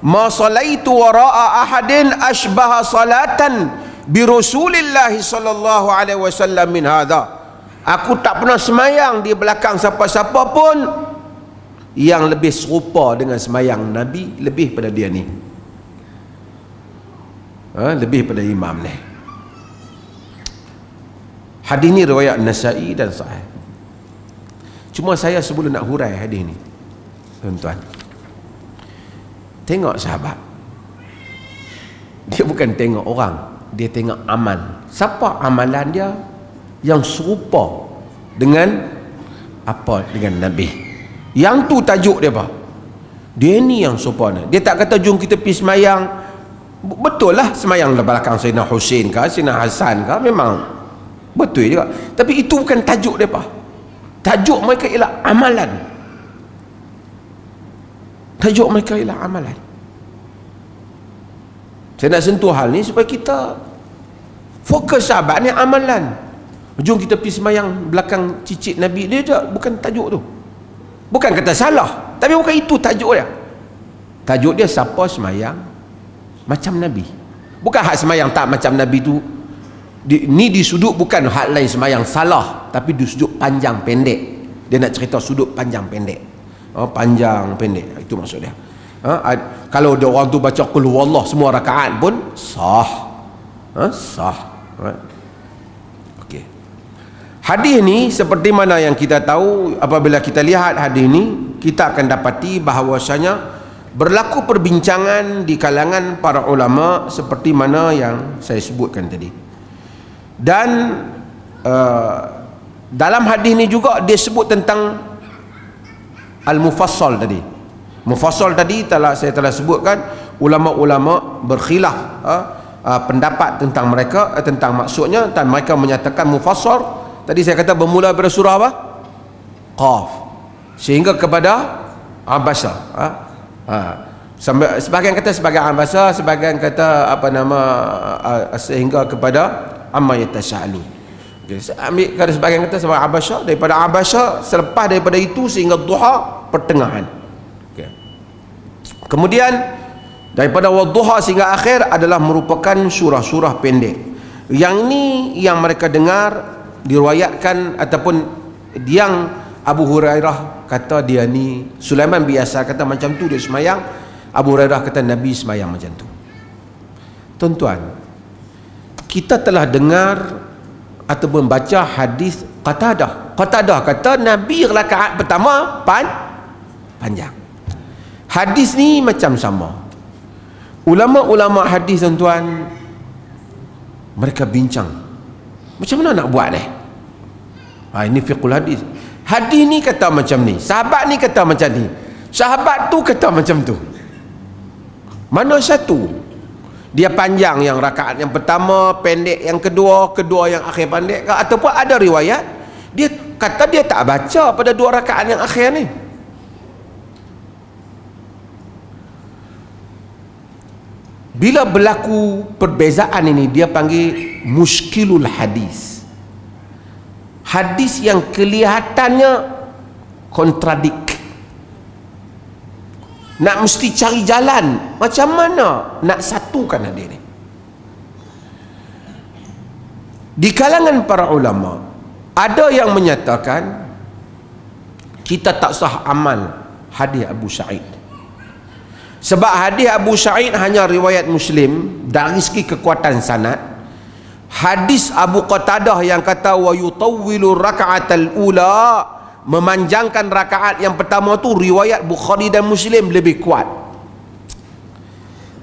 ma salaitu wara'a ahadin ashbaha salatan bi Rasulillah sallallahu alaihi wasallam min hadha. Aku tak pernah semayang di belakang siapa-siapa pun yang lebih serupa dengan semayang Nabi lebih pada dia ni. Lebih pada imam ni. Hadis ni riwayat Nasa'i dan sahih. Cuma saya sebelum nak hurai hadis ni, tuan-tuan, tengok sahabat, dia bukan tengok orang, dia tengok amal. Siapa amalan dia yang serupa dengan apa dengan Nabi? Yang tu tajuk dia apa? Dia ni yang serupa ni. Dia tak kata jom kita pergi semayang. Betul lah semayang di belakang Sayyidina Husain ke, Sayyidina Hasan ke, memang betul juga. Tapi itu bukan tajuk dia apa. Tajuk mereka ialah amalan. Tajuk mereka ialah amalan. Saya nak sentuh hal ni supaya kita fokus sahabat ni amalan. Jom kita pergi semayang belakang cicit Nabi. Dia tak, bukan tajuk tu. Bukan kata salah, tapi bukan itu tajuk dia. Tajuk dia siapa semayang macam Nabi. Bukan hak semayang tak macam Nabi tu. Ni di sudut bukan hak lain semayang salah, tapi di sudut panjang pendek. Dia nak cerita sudut panjang pendek. Panjang pendek, itu maksud dia. Kalau dia orang tu baca qul huwallah semua rakaat pun sah. Sah. Okey. Hadis ni seperti mana yang kita tahu, apabila kita lihat hadis ni, kita akan dapati bahawasanya berlaku perbincangan di kalangan para ulama seperti mana yang saya sebutkan tadi. Dan dalam hadis ni juga dia sebut tentang al-mufassal tadi. Mufassal tadi saya telah sebutkan, ulama-ulama berkhilaf pendapat tentang mereka, tentang maksudnya, dan mereka menyatakan mufassal tadi saya kata bermula pada surah apa? Qaf sehingga kepada Abasa. Sebagian kata sebagai Abasa, sebagian kata apa nama sehingga kepada amma yatasaalun. Ambil kata sebagian kata sebagai Abasa, daripada Abasa selepas daripada itu sehingga duha pertengahan. Kemudian daripada wadduha sehingga akhir adalah merupakan surah-surah pendek. Yang ni yang mereka dengar diriwayatkan, ataupun yang Abu Hurairah kata dia ni, Sulaiman biasa kata macam tu dia semayang, Abu Hurairah kata Nabi semayang macam tu. Tuan-tuan, kita telah dengar ataupun baca hadis Qatadah. Qatadah kata Nabi rakaat pertama panjang. Hadis ni macam sama. Ulama-ulama hadis, tuan-tuan, mereka bincang macam mana nak buat ni. Ini fiqhul hadis. Hadis ni kata macam ni, sahabat ni kata macam ni, sahabat tu kata macam tu. Mana satu? Dia panjang yang rakaat yang pertama, pendek yang kedua, yang akhir pendek ke? Ataupun ada riwayat dia kata dia tak baca pada dua rakaat yang akhir ni. Bila berlaku perbezaan ini, dia panggil muskilul hadis. Hadis yang kelihatannya kontradik. Nak mesti cari jalan macam mana nak satukan hadis ni. Di kalangan para ulama ada yang menyatakan kita tak sah amal hadis Abu Sa'id, sebab hadis Abu Sa'id hanya riwayat Muslim dari segi kekuatan sanad. Hadis Abu Qatadah yang kata wa yutawwilu raka'atal ula memanjangkan rakaat yang pertama tu riwayat Bukhari dan Muslim lebih kuat.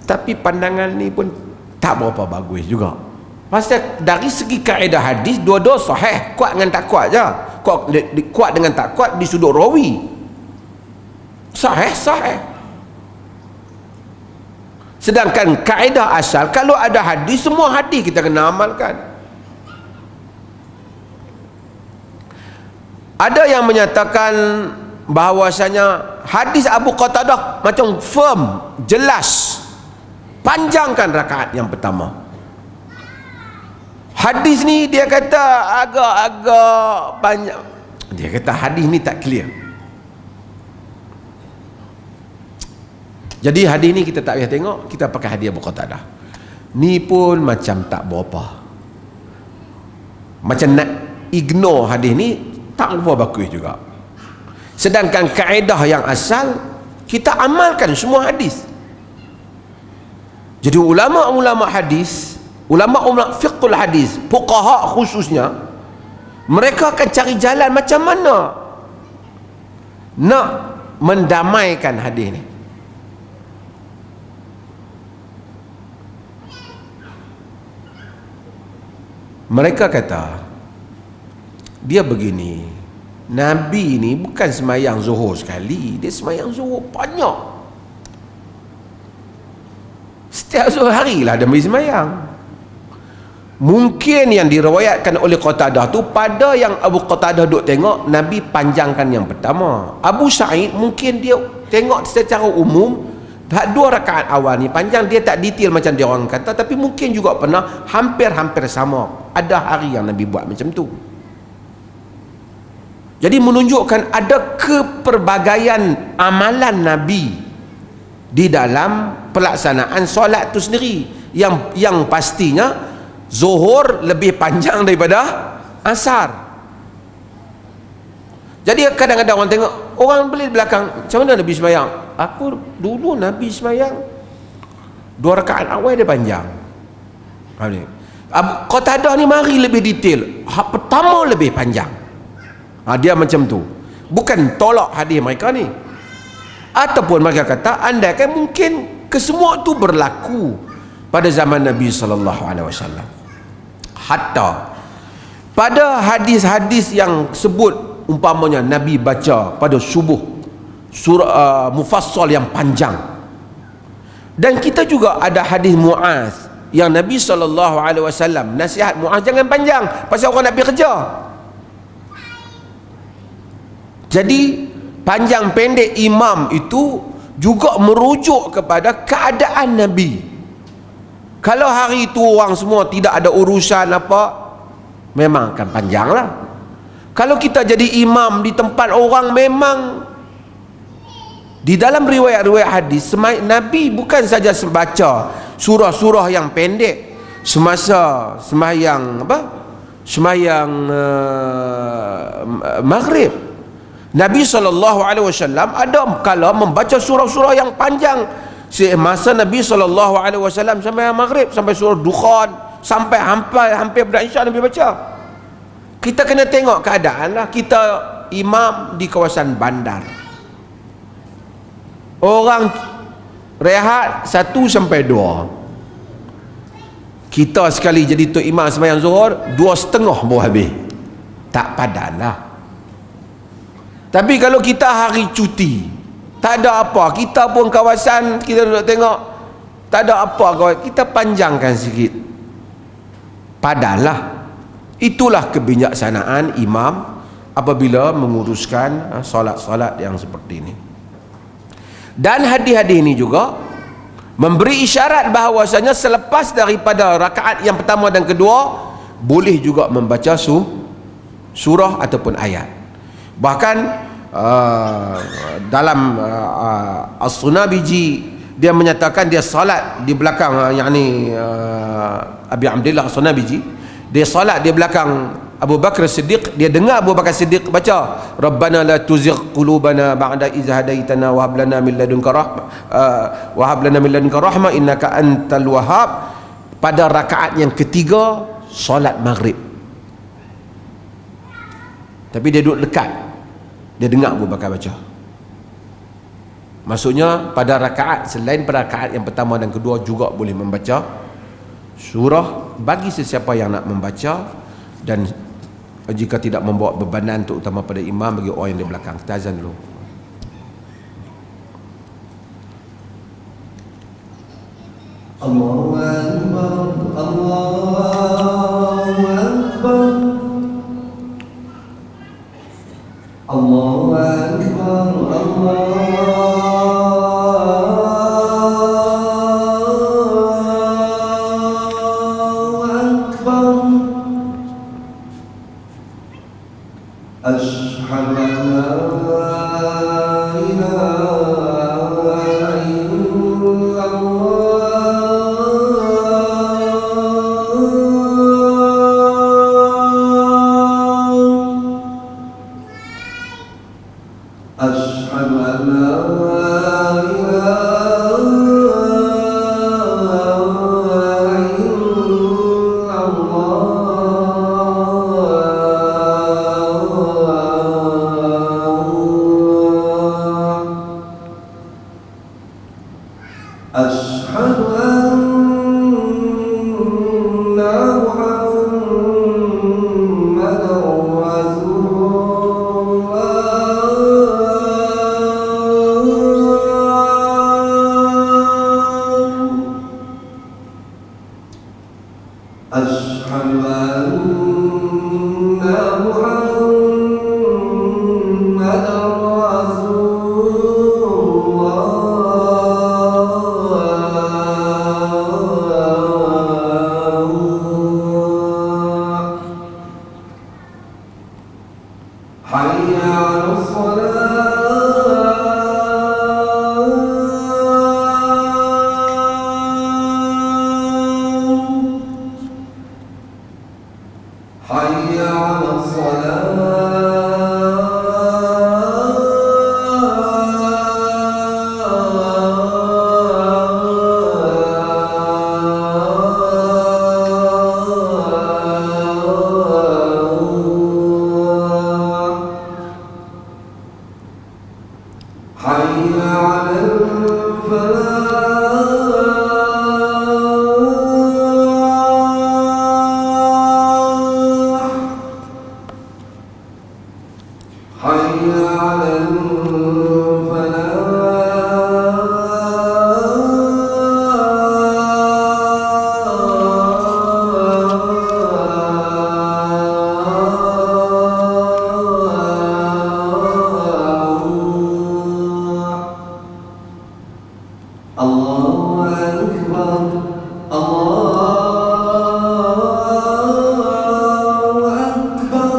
Tapi pandangan ni pun tak berapa bagus juga. Pasal dari segi kaedah hadis dua-dua sahih, kuat dengan tak kuat je. Kuat dengan tak kuat di sudut rawi. Sahih. Sedangkan kaedah asal, kalau ada hadis, semua hadis kita kena amalkan. Ada yang menyatakan bahawasanya hadis Abu Qatadah macam firm, jelas, panjangkan rakaat yang pertama. Hadis ni dia kata agak-agak banyak, dia kata hadis ni tak clear. Jadi hadis ni kita tak payah tengok, kita pakai hadis Abu Qatadah. Ni pun macam tak berapa, macam nak ignore hadis ni, tak berapa bagus juga. Sedangkan kaedah yang asal kita amalkan semua hadis. Jadi ulama-ulama hadis, ulama-ulama fiqhul hadis, fuqaha khususnya, mereka akan cari jalan macam mana nak mendamaikan hadis ni. Mereka kata dia begini, Nabi ni bukan semayang zuhur sekali, dia semayang zuhur banyak. Setiap zuhur hari lah dia pergi semayang. Mungkin yang diriwayatkan oleh Qatadah tu, pada yang Abu Qatadah duk tengok, Nabi panjangkan yang pertama. Abu Sa'id mungkin dia tengok secara umum, dua rakaat awal ni panjang, dia tak detail macam dia orang kata, tapi mungkin juga pernah hampir-hampir sama. Ada hari yang Nabi buat macam tu. Jadi menunjukkan ada kepelbagaian amalan Nabi di dalam pelaksanaan solat tu sendiri. Yang pastinya zuhur lebih panjang daripada asar. Jadi kadang-kadang orang tengok, orang beli belakang, macam mana Nabi sembahyang? Aku dulu Nabi sembahyang 2 rakaat awal dia panjang. Abu Qatadah ni mari lebih detail, pertama lebih panjang. Dia macam tu, bukan tolak hadis mereka ni. Ataupun mereka kata, anda kan mungkin kesemua tu berlaku pada zaman Nabi SAW. Hatta pada hadis-hadis yang sebut, umpamanya Nabi baca pada subuh surah mufassal yang panjang. Dan kita juga ada hadis Muaz yang Nabi SAW nasihat Muaz, jangan panjang pasal orang nak pergi kerja. Jadi panjang pendek imam itu juga merujuk kepada keadaan Nabi. Kalau hari itu orang semua tidak ada urusan apa, memang akan panjang lah. Kalau kita jadi imam di tempat orang, memang di dalam riwayat-riwayat hadis, Nabi bukan saja membaca surah-surah yang pendek semasa sembahyang maghrib. Nabi SAW ada kala membaca surah-surah yang panjang. Masa Nabi SAW sampai maghrib, sampai surah Dukhan, sampai hampir pada Isya Nabi baca. Kita kena tengok keadaan lah. Kita imam di kawasan bandar, orang rehat 1 sampai 2. Kita sekali jadi tok imam sembahyang zuhur 2.30 baru habis. Tak padan lah. Tapi kalau kita hari cuti, tak ada apa, kita pun kawasan, kita duduk tengok, tak ada apa, kita panjangkan sikit, padanlah. Itulah kebijaksanaan imam apabila menguruskan solat-solat yang seperti ini. Dan hadis-hadis ini juga memberi isyarat bahawasanya selepas daripada rakaat yang pertama dan kedua, boleh juga membaca surah ataupun ayat. Bahkan dalam As-Sunabiji, dia menyatakan dia salat di belakang Abi Abdillah As-Sunabiji, dia salat di belakang Abu Bakar Siddiq, dia dengar Abu Bakar Siddiq baca Rabbana la tuzigh qulubana ba'da idh hadaitana wa hab lana min ladunka rahmah innaka antal wahhab, pada rakaat yang ketiga solat maghrib. Tapi dia duduk dekat dia dengar Abu Bakar baca. Maksudnya pada rakaat, selain pada rakaat yang pertama dan kedua juga boleh membaca surah bagi sesiapa yang nak membaca, dan jika tidak membawa bebanan terutama pada imam, bagi orang yang di belakang. Kita azan dulu. Allahu Akbar, Allahu Akbar, Allahu Akbar, Allahu Akbar. Asyhadu an la ilaha illallah. Asyhadu an la ilaha illallah. Asyhadu anna Muhammadan Rasulullah. Asyhadu anna Muhammadan Rasulullah. Hayya 'alas salat. Hayya 'alas salat. Hayya 'alal falah. Hayya 'alal falah. Allahu Akbar, Allahu Akbar.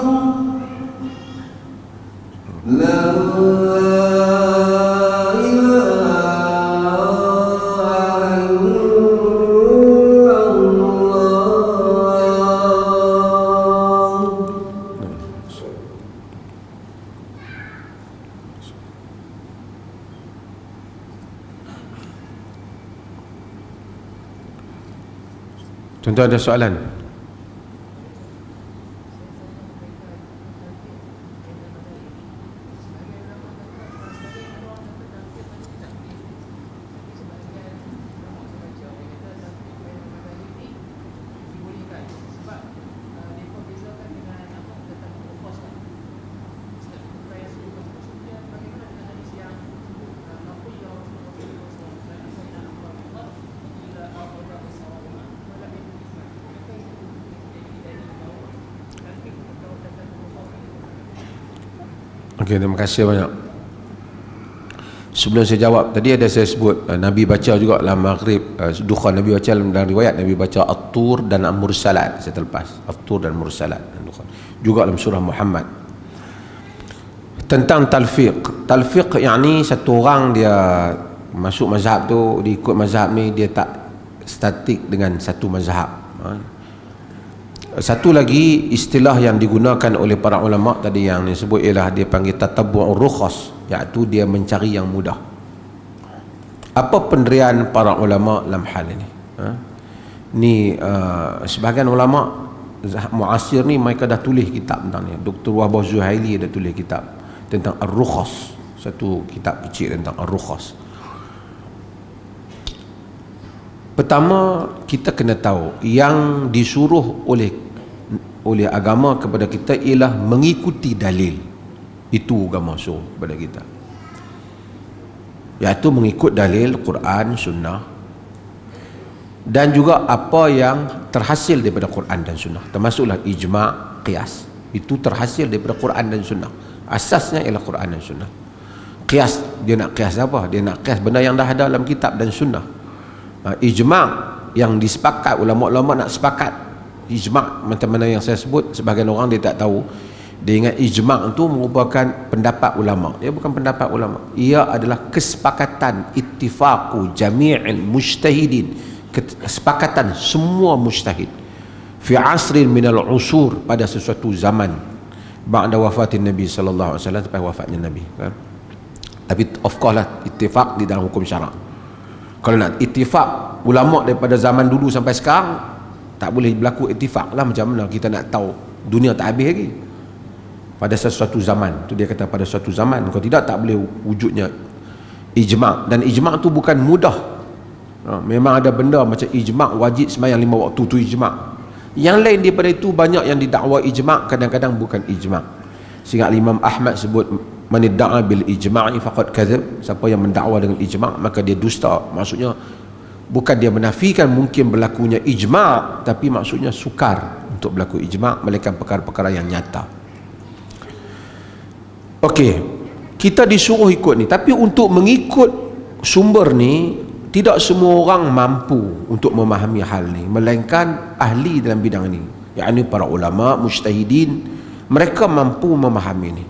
La ilaha illallah. Tentu ada soalan. Okey, terima kasih banyak. Sebelum saya jawab, tadi ada saya sebut Nabi baca juga dalam maghrib, dukhan Nabi baca dalam riwayat, Nabi baca At-Tur dan Al-Mursalat. Saya terlepas At-Tur dan Mursalat juga dalam surah Muhammad. Tentang talfiq. Talfiq yakni satu orang dia masuk mazhab tu, dia ikut mazhab ni, dia tak statik dengan satu mazhab. Satu lagi istilah yang digunakan oleh para ulama tadi yang disebut ialah dia panggil tatabbu'ur rukhas, iaitu dia mencari yang mudah. Apa pendirian para ulama dalam hal ini? Ni sebahagian ulama muasir ni mereka dah tulis kitab tentang ni. Dr. Wahbah Zuhaili dah tulis kitab tentang Ar-Rukhas, satu kitab kecil tentang Ar-Rukhas. Pertama, kita kena tahu yang disuruh oleh agama kepada kita ialah mengikuti dalil. Itu agama suruh kepada kita, iaitu mengikut dalil Quran, Sunnah, dan juga apa yang terhasil daripada Quran dan Sunnah, termasuklah ijma', qiyas. Itu terhasil daripada Quran dan Sunnah. Asasnya ialah Quran dan Sunnah. Qiyas, dia nak qiyas apa? Dia nak qiyas benda yang dah ada dalam kitab dan Sunnah. Ijma' yang disepakat, ulama-ulama nak sepakat ijma', macam mana yang saya sebut, sebahagian orang dia tak tahu. Dia ingat ijma' itu merupakan pendapat ulama. Ia bukan pendapat ulama, ia adalah kesepakatan, ittifaqu jami'il mujtahidin, kesepakatan semua mujtahid fi asrin minal usur, pada sesuatu zaman ba'da wafatin Nabi sallallahu alaihi wasallam, sampai wafatnya Nabi, kan? Tapi of course lah, ittifaq di dalam hukum syarak. Kalau nak ittifaq ulama daripada zaman dulu sampai sekarang, tak boleh berlaku ittifaq lah. Macam mana kita nak tahu dunia tak habis lagi? Pada sesuatu zaman, tu dia kata pada suatu zaman. Kalau tidak, tak boleh wujudnya ijma'. Dan ijma' tu bukan mudah. Memang ada benda macam ijma' wajib sembahyang 5 waktu, tu ijma'. Yang lain daripada itu banyak yang didakwa ijma', kadang-kadang bukan ijma'. Sehingga Imam Ahmad sebut, man idda'a bil ijma'i faqad kadzab, siapa yang mendakwa dengan ijma' maka dia dusta. Maksudnya bukan dia menafikan mungkin berlakunya ijma', tapi maksudnya sukar untuk berlaku ijma', melainkan perkara-perkara yang nyata. Okey, kita disuruh ikut ni, tapi untuk mengikut sumber ni tidak semua orang mampu untuk memahami hal ni, melainkan ahli dalam bidang ni, yakni para ulama, mujtahidin. Mereka mampu memahami ni.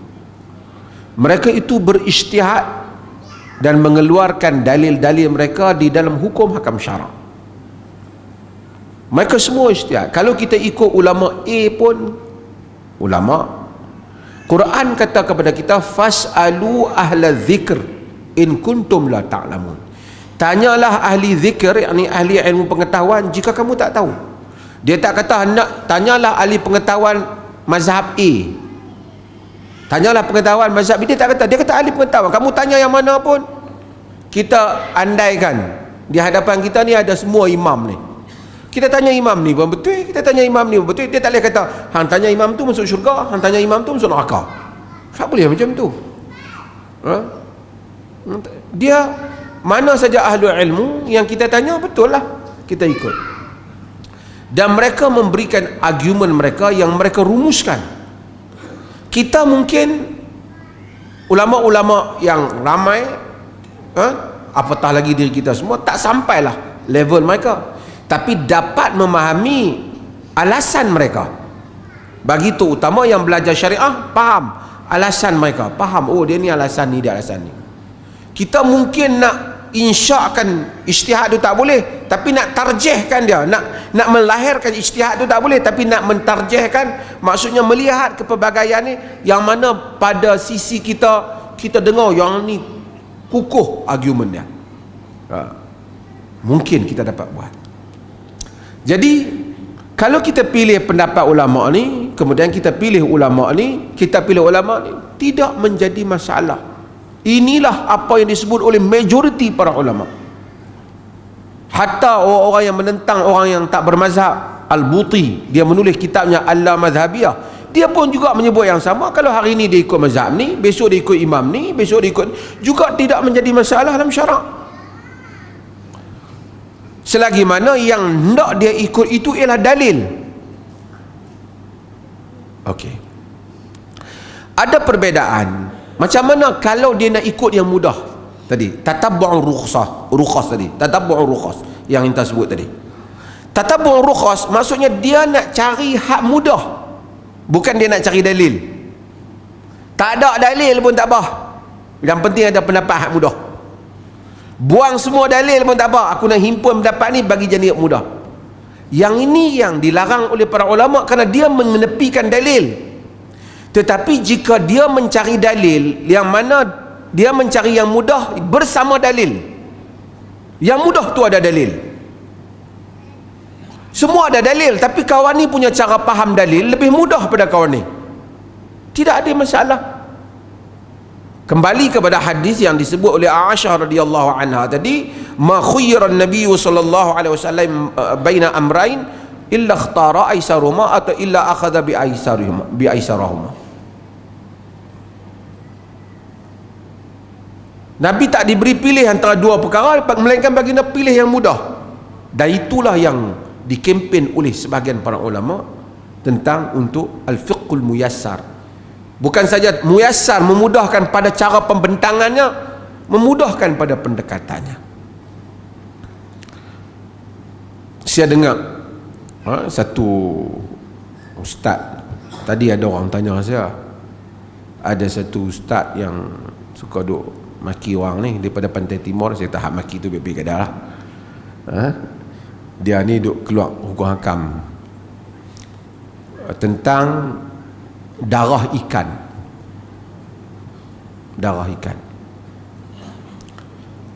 Mereka itu berijtihad dan mengeluarkan dalil-dalil mereka di dalam hukum hakam syarak. Mereka semua ijtihad. Kalau kita ikut ulama A pun, ulama Quran kata kepada kita, fas'alu ahla dzikr in kuntum la ta'lamun. Tanyalah ahli zikr, yakni ahli ilmu pengetahuan, jika kamu tak tahu. Dia tak kata hendak tanyalah ahli pengetahuan mazhab A, tanyalah pengetahuan mazhab B. Dia tak kata, dia kata ahli pengetahuan. Kamu tanya yang mana pun, kita andaikan di hadapan kita ni ada semua imam ni, kita tanya imam ni pun betul, kita tanya imam ni pun betul. Dia tak boleh kata hang tanya imam tu masuk syurga, hang tanya imam tu masuk neraka. Tak boleh macam tu. Dia mana saja ahli ilmu yang kita tanya, betul lah kita ikut. Dan mereka memberikan argumen mereka yang mereka rumuskan. Kita mungkin ulama-ulama yang ramai, apatah lagi diri kita semua, tak sampailah level mereka, tapi dapat memahami alasan mereka. Bagi itu utama yang belajar syariah, faham alasan mereka, faham, oh dia ni alasan ni, dia alasan ni. Kita mungkin nak insyakan ijtihad tu tak boleh, tapi nak tarjihkan dia, nak melahirkan ijtihad tu tak boleh, tapi nak mentarjihkan, maksudnya melihat kepelbagaian ni, yang mana pada sisi kita dengar yang ni kukuh argumen dia, mungkin kita dapat buat. Jadi kalau kita pilih pendapat ulama ni, kemudian kita pilih ulama ni, kita pilih ulama ni, tidak menjadi masalah. Inilah apa yang disebut oleh majoriti para ulama. Hatta orang-orang yang menentang orang yang tak bermazhab, Al-Buti, dia menulis kitabnya Al-Madhabiyah, dia pun juga menyebut yang sama. Kalau hari ni dia ikut mazhab ni, besok dia ikut imam ni, besok dia ikut, juga tidak menjadi masalah dalam syarak, selagi mana yang hendak dia ikut itu ialah dalil. Okey, ada perbezaan. Macam mana kalau dia nak ikut yang mudah tadi, tatabbu'ur rukhas tadi, tatabbu'ur rukhas yang kita sebut tadi. Tatabbu'ur rukhas maksudnya dia nak cari hak mudah, bukan dia nak cari dalil. Tak ada dalil pun tak apa, yang penting ada pendapat hak mudah. Buang semua dalil pun tak apa, aku nak himpun pendapat ni bagi jadi mudah. Yang ini yang dilarang oleh para ulama kerana dia menepikan dalil. Tetapi jika dia mencari dalil yang mana dia mencari yang mudah bersama dalil, yang mudah tu ada dalil, semua ada dalil, tapi kawan ni punya cara faham dalil lebih mudah pada kawan ni, tidak ada masalah. Kembali kepada hadis yang disebut oleh Aisyah radhiyallahu anha tadi, ma khuyyira an-nabiy sallallahu alaihi wasallam baina amrayn illa ikhtara aisarahuma atau illa akhadha bi aisarahuma. Nabi tak diberi pilih antara dua perkara, melainkan baginda pilih yang mudah. Dan itulah yang dikempen oleh sebahagian para ulama tentang untuk al-fiqhul muyassar. Bukan saja muyassar, memudahkan pada cara pembentangannya, memudahkan pada pendekatannya. Saya dengar satu ustaz, tadi ada orang tanya saya, ada satu ustaz yang suka duk maki orang ni daripada Pantai Timur. Saya tahap maki tu bebek kadar lah. Dia ni duk keluar hukum hakam tentang darah ikan. Darah ikan.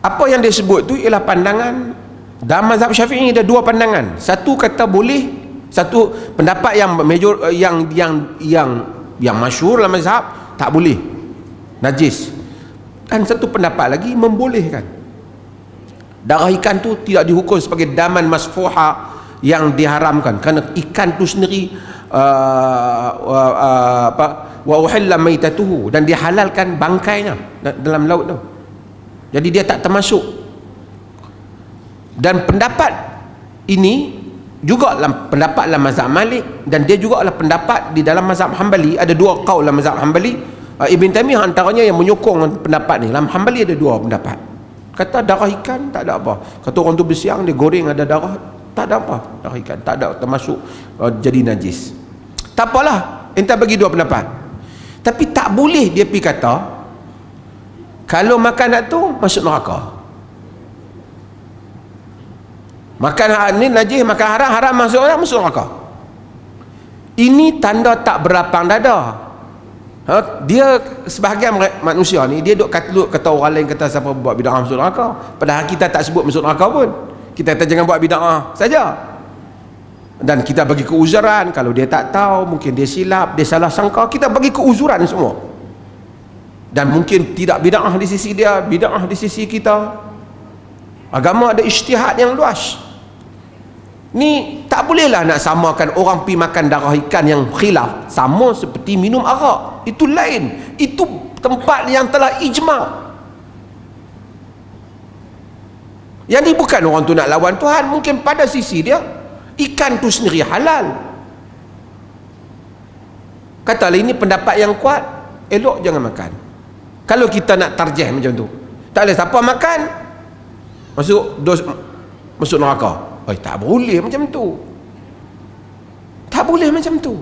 Apa yang dia sebut tu ialah pandangan dalam mazhab Syafi'i. Ada dua pandangan. Satu kata boleh, satu pendapat yang major, yang masyhur dalam mazhab tak boleh, najis. Dan satu pendapat lagi membolehkan. Darah ikan tu tidak dihukum sebagai daman masfuha yang diharamkan, kerana ikan tu sendiri wa uhilla maitatuhu, dan dihalalkan bangkainya dalam laut tu. Jadi dia tak termasuk. Dan pendapat ini juga pendapat dalam mazhab Malik, dan dia juga adalah pendapat di dalam mazhab Hambali. Ada dua qaul dalam mazhab Hambali. Ibn Taimiyah antaranya yang menyokong pendapat ni. Dalam Hambali ada dua pendapat. Kata darah ikan tak ada apa. Kata orang tu bersiang, dia goreng ada darah, tak ada apa. Darah ikan tak ada termasuk jadi najis. Tak apalah, entah bagi dua pendapat. Tapi tak boleh dia pergi kata kalau makan tu masuk neraka. Makan ni najis, makan haram, haram masuk neraka. Ini tanda tak berlapang dada. Dia sebahagian manusia ni, dia duk kata orang lain, kata siapa buat bid'ah masuk neraka, padahal kita tak sebut masuk neraka pun. Kita kata jangan buat bid'ah saja. Dan kita bagi keuzuran. Kalau dia tak tahu, mungkin dia silap, dia salah sangka, kita bagi keuzuran semua. Dan mungkin tidak bid'ah di sisi dia, bid'ah di sisi kita. Agama ada ijtihad yang luas. Ni tak bolehlah nak samakan orang pergi makan darah ikan yang khilaf sama seperti minum arak. Itu lain. Itu tempat yang telah ijma'. Yang ni bukan orang tu nak lawan Tuhan. Mungkin pada sisi dia ikan tu sendiri halal. Katalah ini pendapat yang kuat, elok jangan makan. Kalau kita nak tarjih macam tu, tak boleh siapa makan masuk neraka. Tak boleh macam tu. Tak boleh macam tu.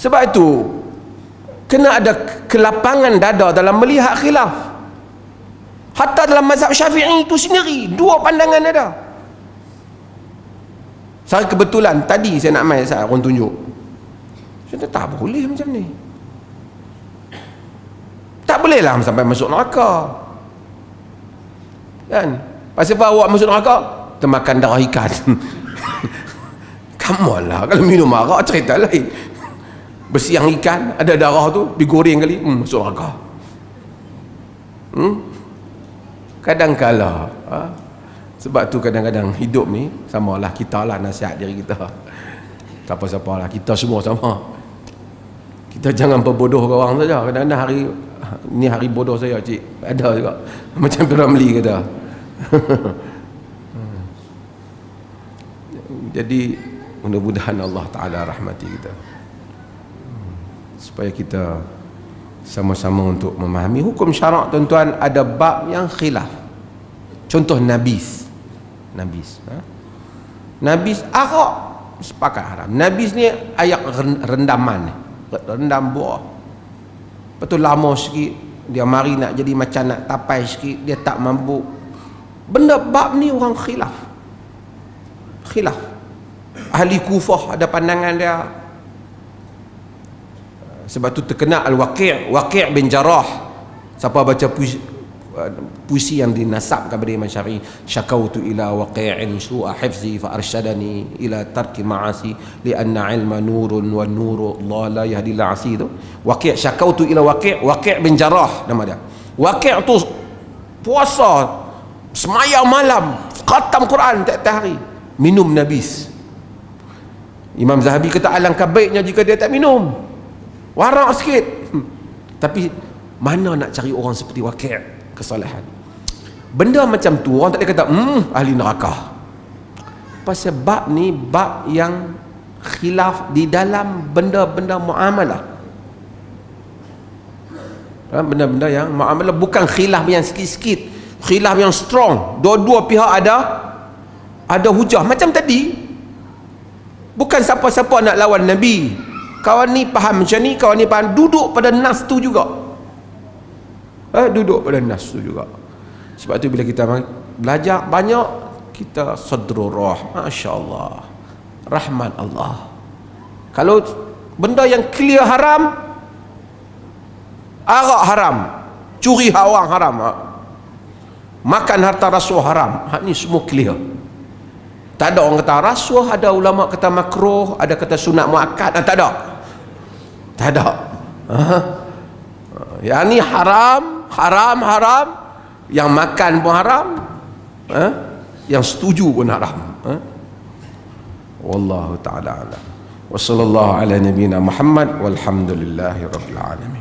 Sebab itu kena ada kelapangan dada dalam melihat khilaf. Hatta dalam mazhab Syafi'i itu sendiri dua pandangan ada. Saya kebetulan tadi saya nak main, saya orang tunjuk. Saya tak boleh macam ni. Tak boleh lah sampai masuk neraka. Kan? Pasal apa awak masuk neraka? Termakan darah ikan. Come on lah, kalau minum arak cerita lain. Bersiang ikan, ada darah tu, digoreng kali, masuk neraka. Kadang-kala sebab tu kadang-kadang hidup ni samalah, kita lah nasihat diri kita, siapa-siapa lah, kita semua sama. Kita jangan berbodoh ke orang saja. Kadang-kadang hari bodoh saya, cik, ada juga macam Piramli kata. Jadi mudah-mudahan Allah Ta'ala rahmati kita, supaya kita sama-sama untuk memahami hukum syarak. Tuan-tuan, ada bab yang khilaf. Contoh nabis. Nabis arak sepakat haram. Nabis ni ayak rendaman, rendam buah. Lepas tu lama sikit, dia mari nak jadi macam nak tapai sikit, dia tak mampu. Benda bab ni orang khilaf. Ahli Kufah ada pandangan dia. Sebab tu terkenal Al-Waqi' bin Jarrah. Siapa baca puisi yang dinasabkan kepada Imam Syafi'i, syakautu ila waqi'in su'a hifzi fa arsyadani ila tarki ma'asi li anna ilma nurun wa nuru Allah la yahdi la'asi. Tu Waqi', syakautu ila Waqi' bin Jarrah nama dia. Waqi' tu puasa semayang malam, khatam Quran tiap-tiap hari, minum nabis. Imam Zahabi kata alangkah baiknya jika dia tak minum, warak sikit. Tapi mana nak cari orang seperti Waqi' kesalahan. Benda macam tu orang tak boleh kata ahli neraka. Pasal bab ni bab yang khilaf di dalam benda-benda muamalah. Benda-benda yang muamalah, bukan khilaf yang sikit-sikit, khilaf yang strong. Dua-dua pihak ada hujah. Macam tadi, bukan siapa-siapa nak lawan Nabi. Kawan ni faham macam ni, kawan ni faham, duduk pada nas tu juga. Duduk pada nas tu juga. Sebab tu bila kita belajar banyak, kita sadrurah, masya-Allah, rahmat Allah. Kalau benda yang clear haram, arak haram, curi hak orang haram, makan harta rasuah haram, hak ni semua clear. Tak ada orang kata rasuah, ada ulama kata makruh, ada kata sunat muakkad, tak ada. Yang ni haram, yang makan pun haram, yang setuju pun haram. Wallahu ta'ala a'lam. Wa sallallahu ala nabiyyina Muhammad walhamdulillahi rabbil alamin.